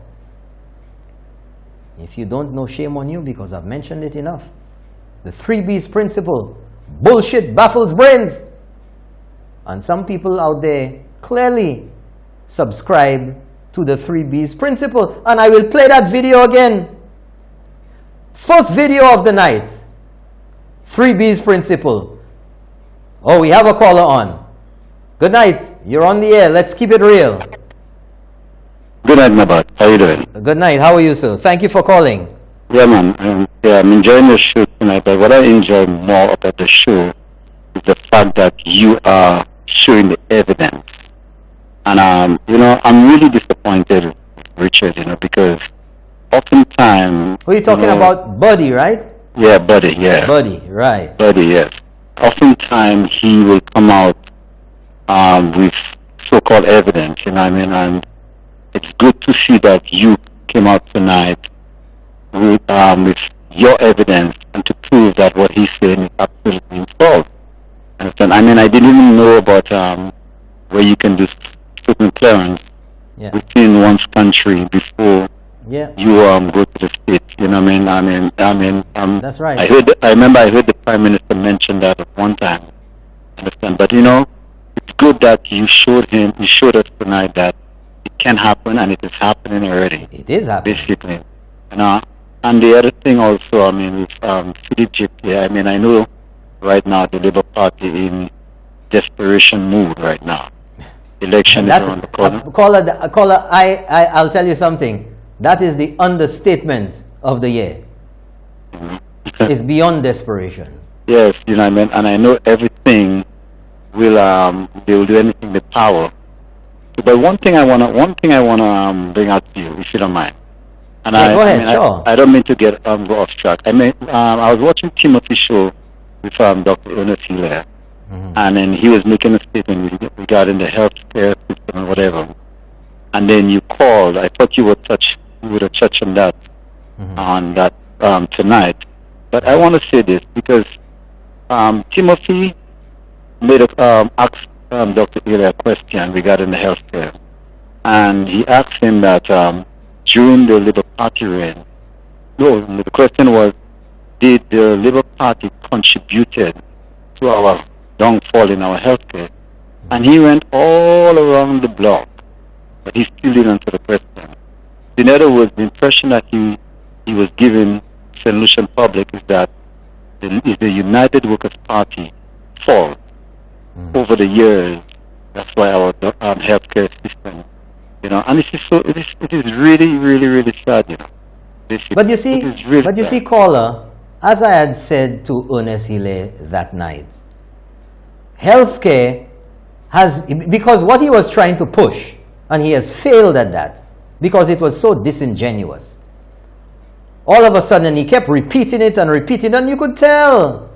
If you don't know, shame on you, because I've mentioned it enough. The 3 B's principle. Bullshit baffles brains. And some people out there clearly subscribe to the 3 B's principle. And I will play that video again. First video of the night. 3 B's principle. Oh, we have a caller on. Good night. You're on the air. Let's keep it real. Good night, Nabat. How are you doing? Good night. How are you, sir? Thank you for calling. Yeah, man. I'm enjoying the show tonight, but what I enjoy more about the show is the fact that you are showing the evidence. And, you know, I'm really disappointed with Richard, you know, because oftentimes... Who are you talking about? Buddy, right? Yeah, Buddy, yeah. Buddy, right. Buddy, yes. Oftentimes he will come out with so-called evidence, you know what I mean? And it's good to see that you came out tonight with your evidence and to prove that what he's saying is absolutely false. Understand? I mean, I didn't even know about where you can do certain clearance within one's country before you go to the States. You know what I mean? That's right. I remember I heard the Prime Minister mention that at one time. Understand? But you know, it's good that you showed us tonight that it can happen, and it is happening already. It is happening. Basically, you know. And the other thing also, I mean, with Philip J. I mean, I know right now the Labour Party in desperation mood right now. Election is around the corner. Caller, I'll tell you something. That is the understatement of the year. It's beyond desperation. Yes, you know what I mean? And I know everything will, they will do anything in the power. But one thing I wanna bring out to you, if you don't mind. And go ahead, sure. I don't mean to go off track. I mean, I was watching Timothy's show with Dr. Onesile, and then he was making a statement regarding the healthcare system and whatever. And then you called. I thought you would have touched on that tonight. But I want to say this because Timothy made asked Dr. Ile a question regarding the healthcare, and he asked him that during the Labour Party reign, no, the question was, did the Labour Party contributed to our downfall in our healthcare? And he went all around the block, but he still didn't answer the question. In other words, the impression that he was giving St. Lucian public is that is the United Workers' Party fault over the years. That's why our healthcare system, and it is really, really, really sad, But you see, caller, as I had said to Ernest Hille that night, healthcare because what he was trying to push, and he has failed at that, because it was so disingenuous. All of a sudden, he kept repeating it, and you could tell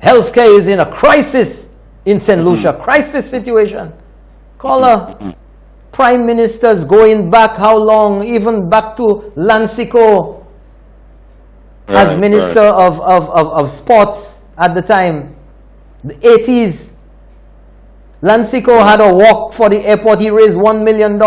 healthcare is in a crisis in St. Lucia, crisis situation. Caller, prime ministers going back how long? Even back to Lansico as minister of sports at the time, the 80s. Lansico had a walk for the airport. He raised $1 million.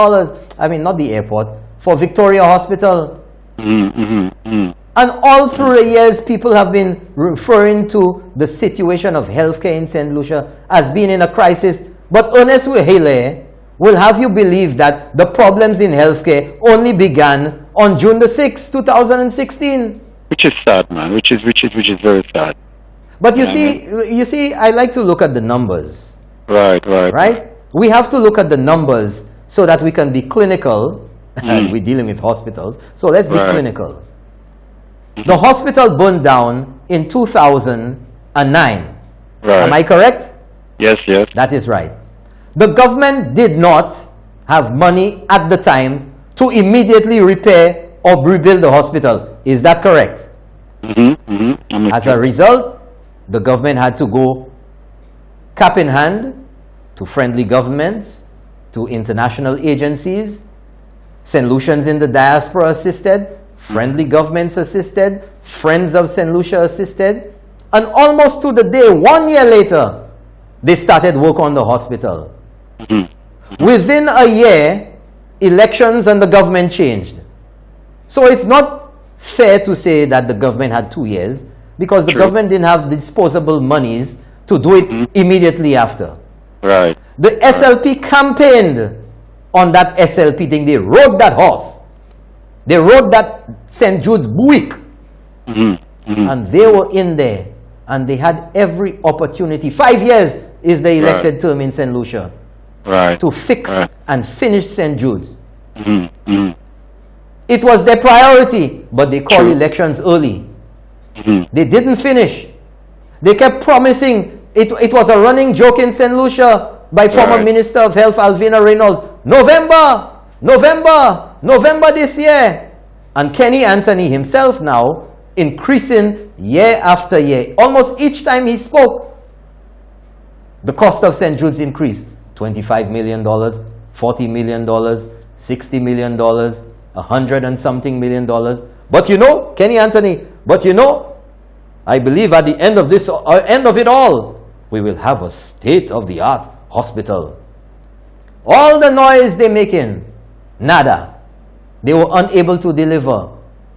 I mean, not the airport, for Victoria Hospital. And all through the years, people have been referring to the situation of healthcare in St. Lucia as being in a crisis. But Ernest Hille will have you believe that the problems in healthcare only began on June the 6th, 2016. Which is sad, man. Which is very sad. But you see, I like to look at the numbers. Right. We have to look at the numbers so that we can be clinical. And we're dealing with hospitals, so let's be clinical. The hospital burned down in 2009. Am I correct? Yes. That is right. The government did not have money at the time to immediately repair or rebuild the hospital. Is that correct? As a result, the government had to go cap in hand to friendly governments, to international agencies. St. Lucians in the diaspora assisted, friendly governments assisted, friends of St. Lucia assisted, and almost to the day, 1 year later, they started work on the hospital. Within a year, elections and the government changed. So it's not fair to say that the government had 2 years, because the government didn't have disposable monies to do it immediately after. Right. The SLP campaigned on that SLP thing. They rode that horse. They rode that St. Jude's Buick. And they were in there. And they had every opportunity. 5 years is the elected term in St. Lucia. To fix and finish St. Jude's. It was their priority, but they called elections early. They didn't finish. They kept promising. It was a running joke in St. Lucia by former Minister of Health Alvina Reynolds. November this year. And Kenny Anthony himself now increasing year after year. Almost each time he spoke, the cost of St. Jude's increased. $25 million, $40 million, $60 million, $100 and something million. But Kenny Anthony, I believe at the end of it all, we will have a state-of-the-art hospital. All the noise they're making, nada. They were unable to deliver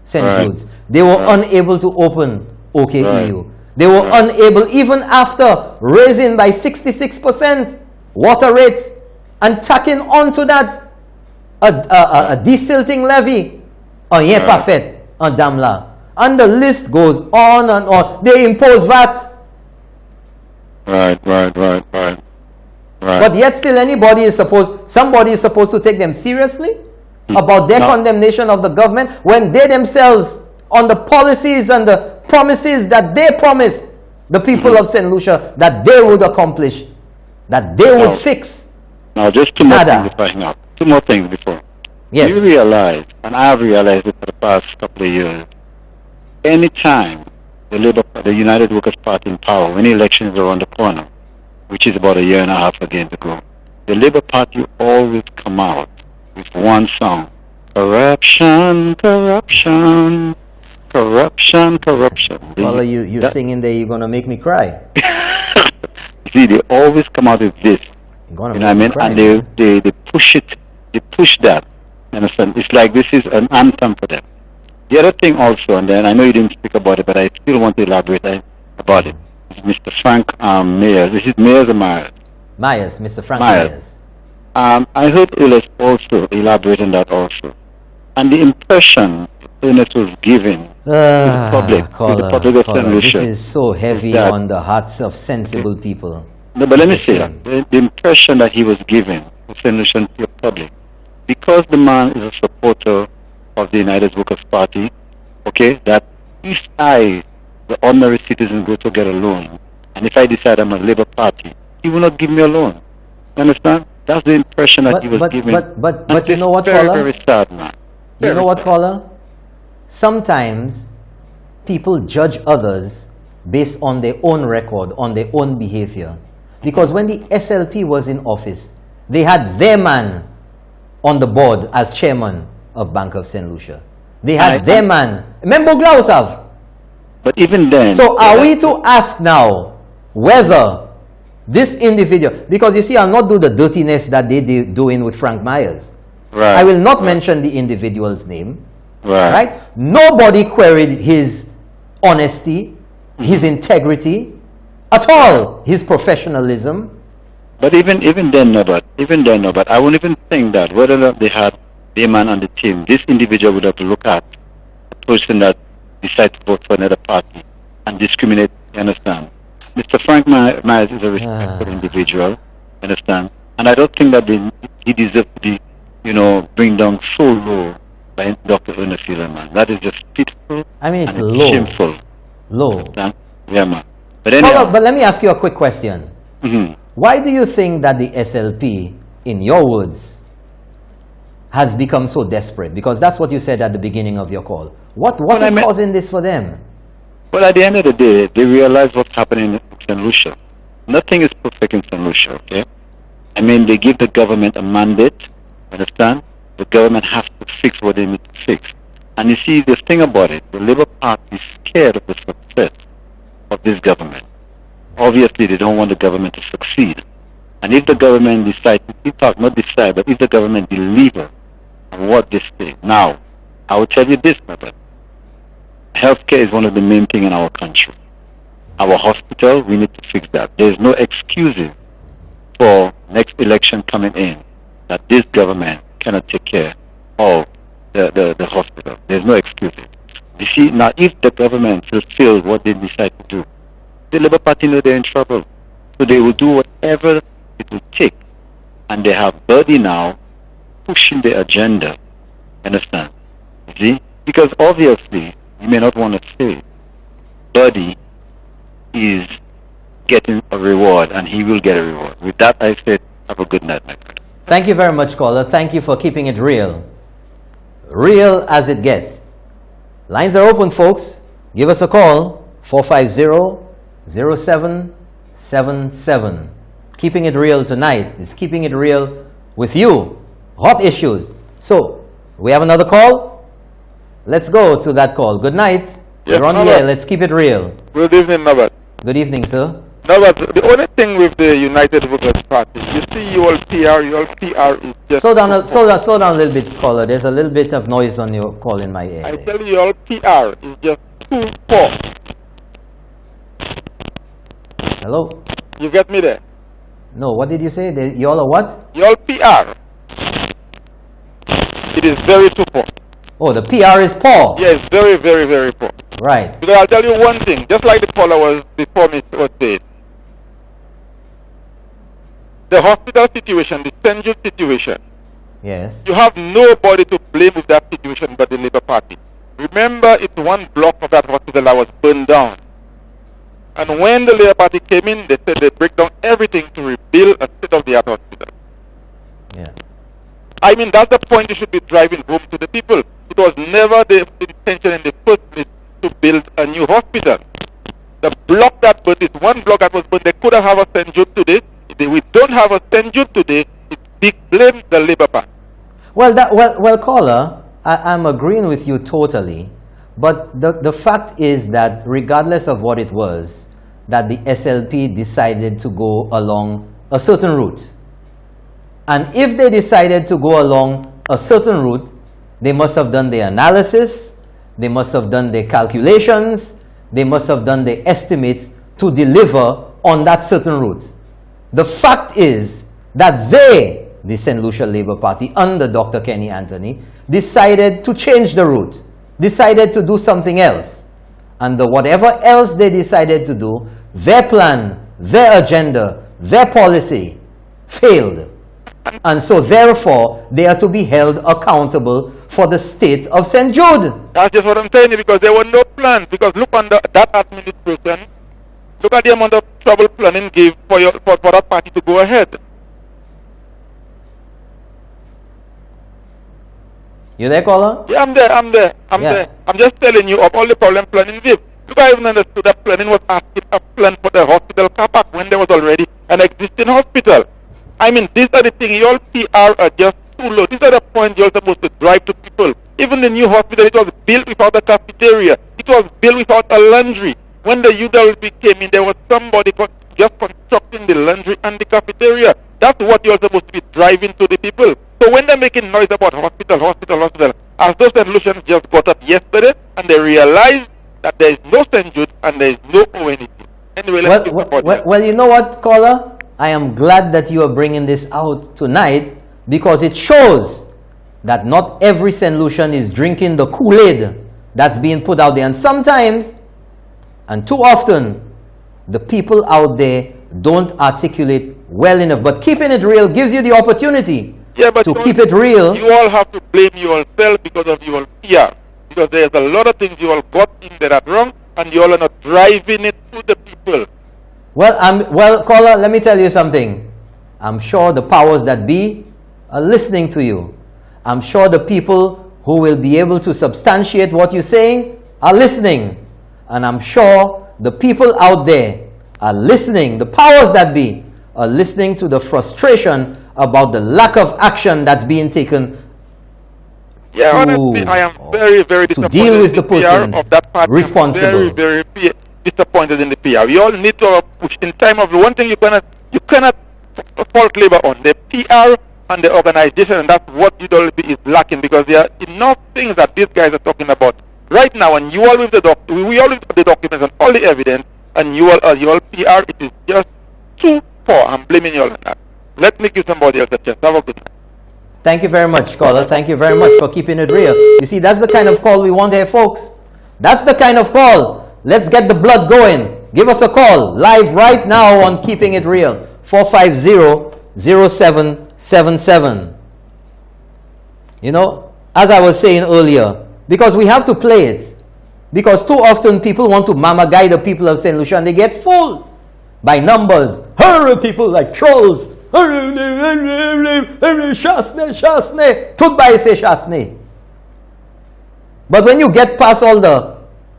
St. Jude's. They were unable to open OKEU. They were unable, even after raising by 66% water rates and tacking onto that a desilting levy on Yepafet, on Damla. And the list goes on and on. They impose VAT. Right. But yet still somebody is supposed to take them seriously about their condemnation of the government when they themselves, on the policies and the promises that they promised the people of St. Lucia that they would accomplish, that they would fix. Now just two more things before. Yes. You realize, and I have realized it for the past couple of years, anytime the United Workers' Party in power, when elections are around the corner, which is about a year and a half again to go, the Labour Party always come out with one song: corruption, corruption, corruption, corruption. Well, you singing there, you're gonna make me cry. See, they always come out with this. And they push it. They push that. You understand? It's like this is an anthem for them. The other thing also, and then I know you didn't speak about it, but I still want to elaborate about it. Is Mr. Frank Myers. This is Myers or Myers? Myers, Mr. Frank Myers. Myers. I heard Ernest also elaborate on that also. And the impression Ernest was giving to the public, caller, to the public of St. this Lucia. is so heavy that- on the hearts of sensible people. No, but let me It's a say shame. that the impression that he was giving to St. Lucian to the public, because the man is a supporter of the United Workers' Party, okay, that if I, the ordinary citizen, go to get a loan, and if I decide I'm a Labour Party, he will not give me a loan. You understand? That's the impression that he was giving. But And you it's know what, very, caller? very sad, man. You Very know what, sad. caller? Sometimes people judge others based on their own record, on their own behavior. Because when the SLP was in office, they had their man on the board as chairman of Bank of St. Lucia. They had their man. Remember Glausav? But even then... So are we to ask now whether this individual, because you see, I'll not do the dirtiness that they doing with Frank Myers. Right. I will not mention the individual's name. Right. Right? Nobody queried his honesty, his integrity, at all, his professionalism. But even then, no, but I wouldn't even think that whether or not they had their man on the team, this individual would have to look at a person that decides to vote for another party and discriminate. You understand? Mr. Frank Myers is a respectful individual. You understand? And I don't think that he deserves to be, bring down so low by Dr. Ernest man. That is just pitiful. I mean, it's and low. shameful. Low. Understand? Yeah, man. But anyhow, But let me ask you a quick question. mhm. Why do you think that the SLP, in your words, has become so desperate? Because that's what you said at the beginning of your call. What is causing this for them? Well, at the end of the day, they realize what's happening in St. Lucia. Nothing is perfect in St. Lucia, okay? I mean, they give the government a mandate, understand? The government has to fix what they need to fix. And you see, the thing about it, the Labour Party is scared of the success of this government. Obviously, they don't want the government to succeed. And if the government decides, if the government deliver on what they say. Now, I will tell you this, my brother. Healthcare is one of the main things in our country. Our hospital, we need to fix that. There's no excuses for next election coming in that this government cannot take care of the hospital. There's no excuses. You see, now if the government fulfills what they decide to do, the Labour Party know they're in trouble. So they will do whatever it will take. And they have Birdie now pushing the agenda. Understand? You see? Because obviously, you may not want to say, Birdie is getting a reward and he will get a reward. With that, I said, have a good night, my friend. Thank you very much, caller. Thank you for keeping it real. Real as it gets. Lines are open, folks. Give us a call, 450-0777. Keeping it real tonight is keeping it real with you. Hot issues. So, we have another call? Let's go to that call. Good night. Yes, You're on the Norbert. air. Let's keep it real. Good evening, Norbert. Good evening, sir. Norbert, the only thing with the United Workers' Party, you see your PR is just... Slow down a little bit, caller. There's a little bit of noise on your call in my ear. I tell you, your PR is just too poor. Hello? You get me there? No, what did you say? Y'all are what? Your PR, it is very too poor. Oh, the PR is poor. Yes, very, very, very poor. Right. Because I'll tell you one thing, just like the caller was before me was saying, the hospital situation, the St. Jude situation, Yes. you have nobody to blame with that situation but the Labour Party. Remember, it's one block of that hospital that was burned down. And when the Labour Party came in, they said they break down everything to rebuild a state-of-the-art hospital. Yeah. I mean, that's the point you should be driving home to the people. It was never the intention in the first place to build a new hospital. The block that burned, is one block that was burned, they could have a St. Jude today. If we don't have a St. Jude today, it's big blame the Labour Party. Well, caller, I'm agreeing with you totally. But the fact is that regardless of what it was, that the SLP decided to go along a certain route. And if they decided to go along a certain route, they must have done the analysis, they must have done their calculations, they must have done their estimates to deliver on that certain route. The fact is that they, the St. Lucia Labour Party under Dr. Kenny Anthony, decided to change the route, decided to do something else. And whatever else they decided to do, their plan, their agenda, their policy failed. And so therefore, they are to be held accountable for the state of St. Jude. That's just what I'm saying, because there were no plans. Because look under that administration, look at the amount of trouble planning gave for that party to go ahead. You there, caller? Yeah, I'm there. I'm just telling you of all the problem planning gave. Look, I even understood that planning was asking a plan for the hospital car park when there was already an existing hospital. I mean, these are the things, your PR are just too low. These are the points you're supposed to drive to people. Even the new hospital, it was built without a cafeteria. It was built without a laundry. When the UWP came in, there was somebody just constructing the laundry and the cafeteria. That's what you're supposed to be driving to the people. So when they're making noise about hospital, as those St. Lucians just got up yesterday and they realized that there is no St. Jude and there is no ONET. Anyway, let's well, you know what, caller? I am glad that you are bringing this out tonight, because it shows that not every St. Lucian is drinking the Kool-Aid that's being put out there. And sometimes, and too often, the people out there don't articulate well enough. But keeping it real gives you the opportunity to keep it real. You all have to blame yourself because of your PR. Because there's a lot of things you all got in that are wrong, and you all are not driving it to the people. Well, caller, let me tell you something. I'm sure the powers that be are listening to you. I'm sure the people who will be able to substantiate what you're saying are listening. And I'm sure the people out there are listening. The powers that be are listening to the frustration about the lack of action that's being taken. Yeah, honestly, I am very, very disappointed to deal with the person of that party. responsible. I'm very, very disappointed in the PR. We all need to push in time of the one thing you cannot fault labor on the PR and the organization, and that's what UWP is lacking, because there are enough things that these guys are talking about right now, and you all with we all with the documents and all the evidence, and you all PR, it is just too poor. I'm blaming you all on that. Let me give somebody else a chance. Have a good night. Thank you very much, caller. Thank you very much for keeping it real. You see, that's the kind of call we want here, folks. That's the kind of call. Let's get the blood going. Give us a call live right now on Keeping It Real, 450-0777. You know, as I was saying earlier, because we have to play it. Because too often people want to mama guide the people of St. Lucia and they get fooled by numbers. Hurry, people like trolls. Chasne. Tout by say chasne. But when you get past all the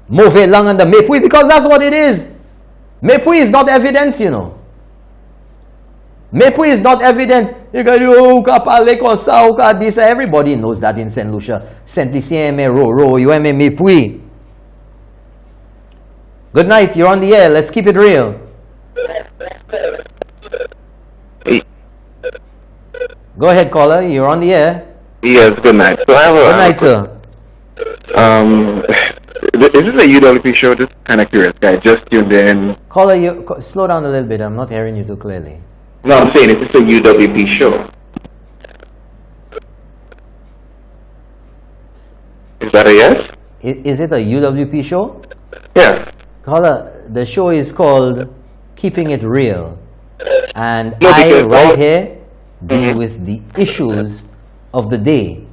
mauvais langue and the mépris, because that's what it is. Mépris is not evidence, you know. Mépris is not evidence. Everybody knows that in St. Lucia. Saint Lucien, you mépris. Good night, you're on the air. Let's keep it real. Go ahead, caller. You're on the air. Yes, good night. So I have good night, sir. Is this a UWP show? Just kind of curious, guy. Just tuned in. Caller, you slow down a little bit. I'm not hearing you too clearly. No, I'm saying, is this a UWP show? Is that a yes? Is it a UWP show? Yeah. Caller, the show is called Keeping It Real. And No, I, because right here, deal with the issues of the day.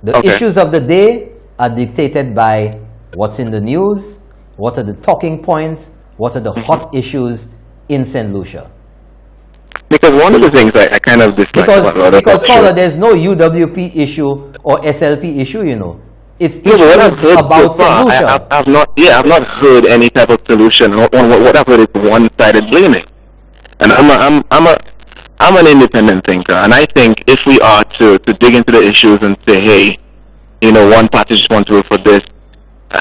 The issues of the day are dictated by what's in the news, what are the talking points, what are the hot issues in St. Lucia. Because one of the things I kind of dislike about because caller, there's no UWP issue or SLP issue, you know. It's issues about St. Lucia. I've not heard any type of solution. What I've heard is one-sided blaming. And I'm an independent thinker, and I think if we are to dig into the issues and say, hey, you know, one party is responsible for this,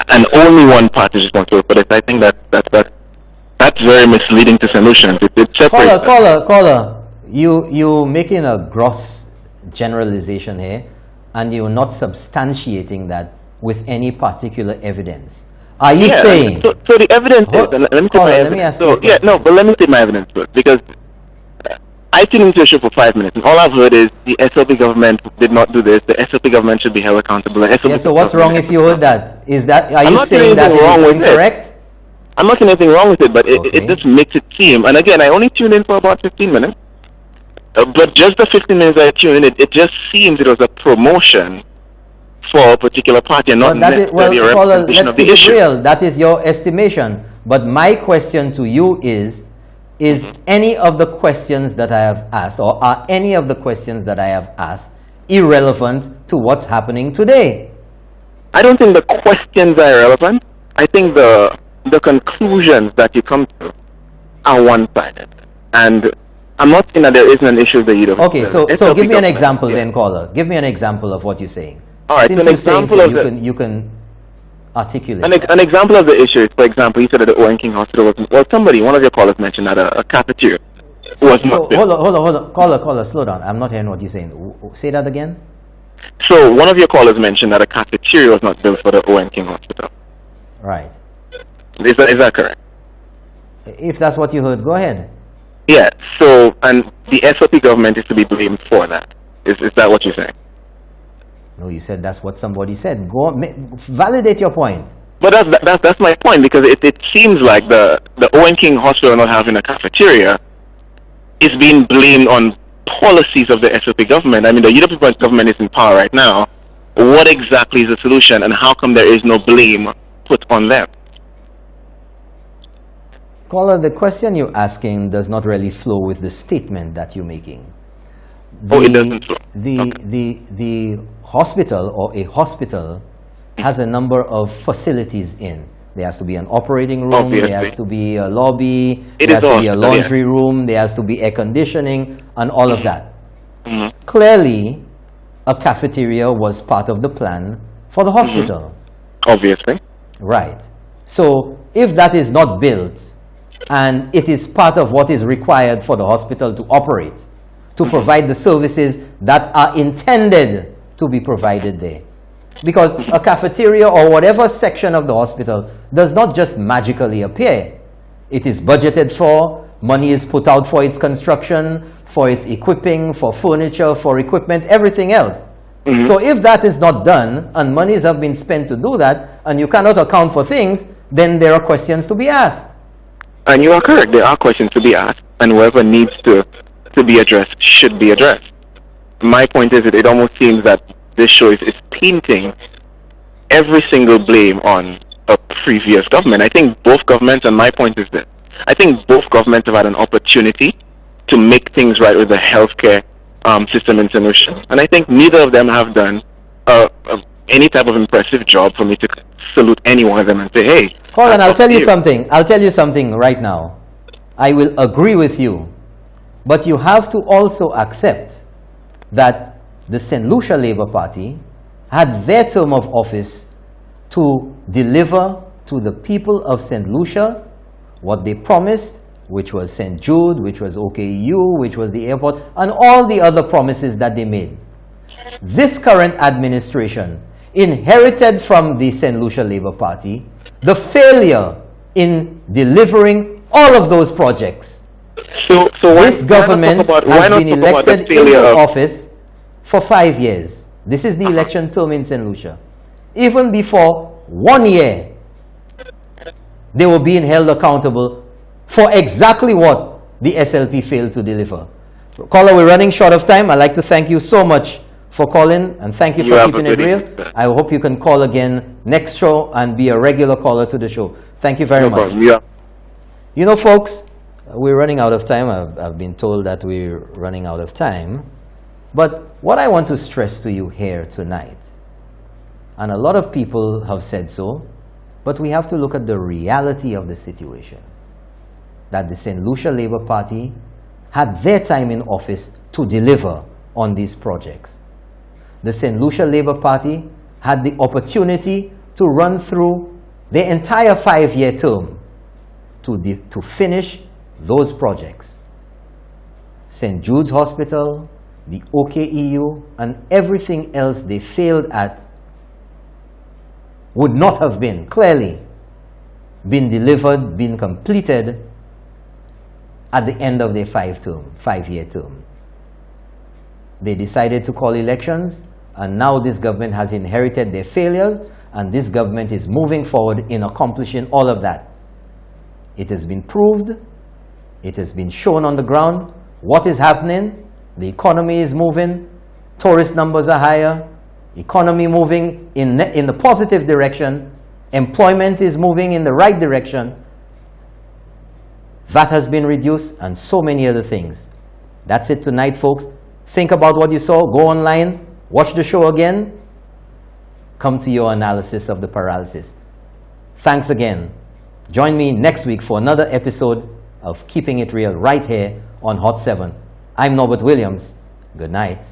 and only one party is responsible for this, I think that's very misleading to solutions. Caller, you making a gross generalization here, and you're not substantiating that with any particular evidence. Are you Yeah, saying? so the evidence is, Hold- and let me take caller, my let me evidence. ask you a So, yeah, question. no, but let me take my evidence first, because I tuned into a show for 5 minutes, and all I've heard is the SLP government did not do this, the SLP government should be held accountable. The SLP Yeah, so what's wrong if you heard that? Are I'm you not saying saying that it anything wrong is with it. incorrect? I'm not saying anything wrong with it, but Okay. it just makes it seem, and again, I only tuned in for about 15 minutes, but just the 15 minutes I tuned in, it just seems it was a promotion for a particular party and not But that is, well, necessarily a caller, representation let's of the keep it issue. real. That is your estimation. But my question to you is any of the questions that I have asked, or are any of the questions that I have asked irrelevant to what's happening today? I don't think the questions are irrelevant. I think the conclusions that you come to are one-sided. And I'm not saying that there isn't an issue that you don't. Okay, so give me an example then, caller. Give me an example of what you're saying. All right, Since so an you're saying example so, of you can articulate. an example of the issue is, for example, you said that the Owen King Hospital was, well, one of your callers mentioned that a cafeteria was So not built. hold on. Caller, slow down. I'm not hearing what you're saying. Say that again. So one of your callers mentioned that a cafeteria was not built for the Owen King Hospital. Right. Is that correct? If that's what you heard, go ahead. Yeah. So, and the SLP government is to be blamed for that. Is that what you're saying? No, you said that's what somebody said. Go on, validate your point. But that's my point, because it seems like the Owen King Hospital not having a cafeteria is being blamed on policies of the SLP government. I mean, the UWP government is in power right now. What exactly is the solution, and how come there is no blame put on them? Caller, the question you're asking does not really flow with the statement that you're making. It doesn't flow. The hospital, or a hospital, has a number of facilities in. There has to be an operating room, Obviously. there has to be a lobby, It there is has to be a hospital, yeah. laundry room, there has to be air conditioning, and all of that. Mhm. Clearly, a cafeteria was part of the plan for the hospital. Obviously. Right. So, if that is not built, and it is part of what is required for the hospital to operate, to provide the services that are intended to be provided there. Because a cafeteria or whatever section of the hospital does not just magically appear. It is budgeted for, money is put out for its construction, for its equipping, for furniture, for equipment, everything else. So if that is not done, and monies have been spent to do that, and you cannot account for things, then there are questions to be asked. And you are correct. There are questions to be asked, and whoever needs to be addressed should be addressed. My point is that it almost seems that this show is painting every single blame on a previous government. I think both governments, and my point is that I think both governments have had an opportunity to make things right with the healthcare system in St. Lucia, and I think neither of them have done any type of impressive job for me to salute any one of them and say, hey. Colin, I'll tell you something. I'll tell you something right now. I will agree with you. But you have to also accept that the St. Lucia Labour Party had their term of office to deliver to the people of St. Lucia what they promised, which was St. Jude, which was OKU, which was the airport, and all the other promises that they made. This current administration inherited from the St. Lucia Labour Party the failure in delivering all of those projects. So This government has been elected into office for 5 years. This is the election term in St. Lucia. Even before 1 year, they were being held accountable for exactly what the SLP failed to deliver. Caller, we're running short of time. I'd like to thank you so much for calling, and thank you for keeping it real. I hope you can call again next show and be a regular caller to the show. Thank you very much. Yeah. You know, folks, we're running out of time. I've been told that we're running out of time. But what I want to stress to you here tonight, and a lot of people have said so, but we have to look at the reality of the situation, that the St. Lucia Labour Party had their time in office to deliver on these projects. The St. Lucia Labour Party had the opportunity to run through their entire 5-year term to finish those projects. St. Jude's Hospital, the OKEU, and everything else they failed at would not have been, clearly, been delivered, been completed at the end of their 5-year term. They decided to call elections, and now this government has inherited their failures, and this government is moving forward in accomplishing all of that. It has been proved, it has been shown on the ground what is happening. The economy is moving, tourist numbers are higher, economy moving in the positive direction, employment is moving in the right direction, VAT has been reduced, and so many other things. That's it tonight, folks. Think about what you saw, go online, watch the show again, come to your analysis of the paralysis. Thanks again. Join me next week for another episode of Keeping It Real right here on Hot 7. I'm Norbert Williams. Good night.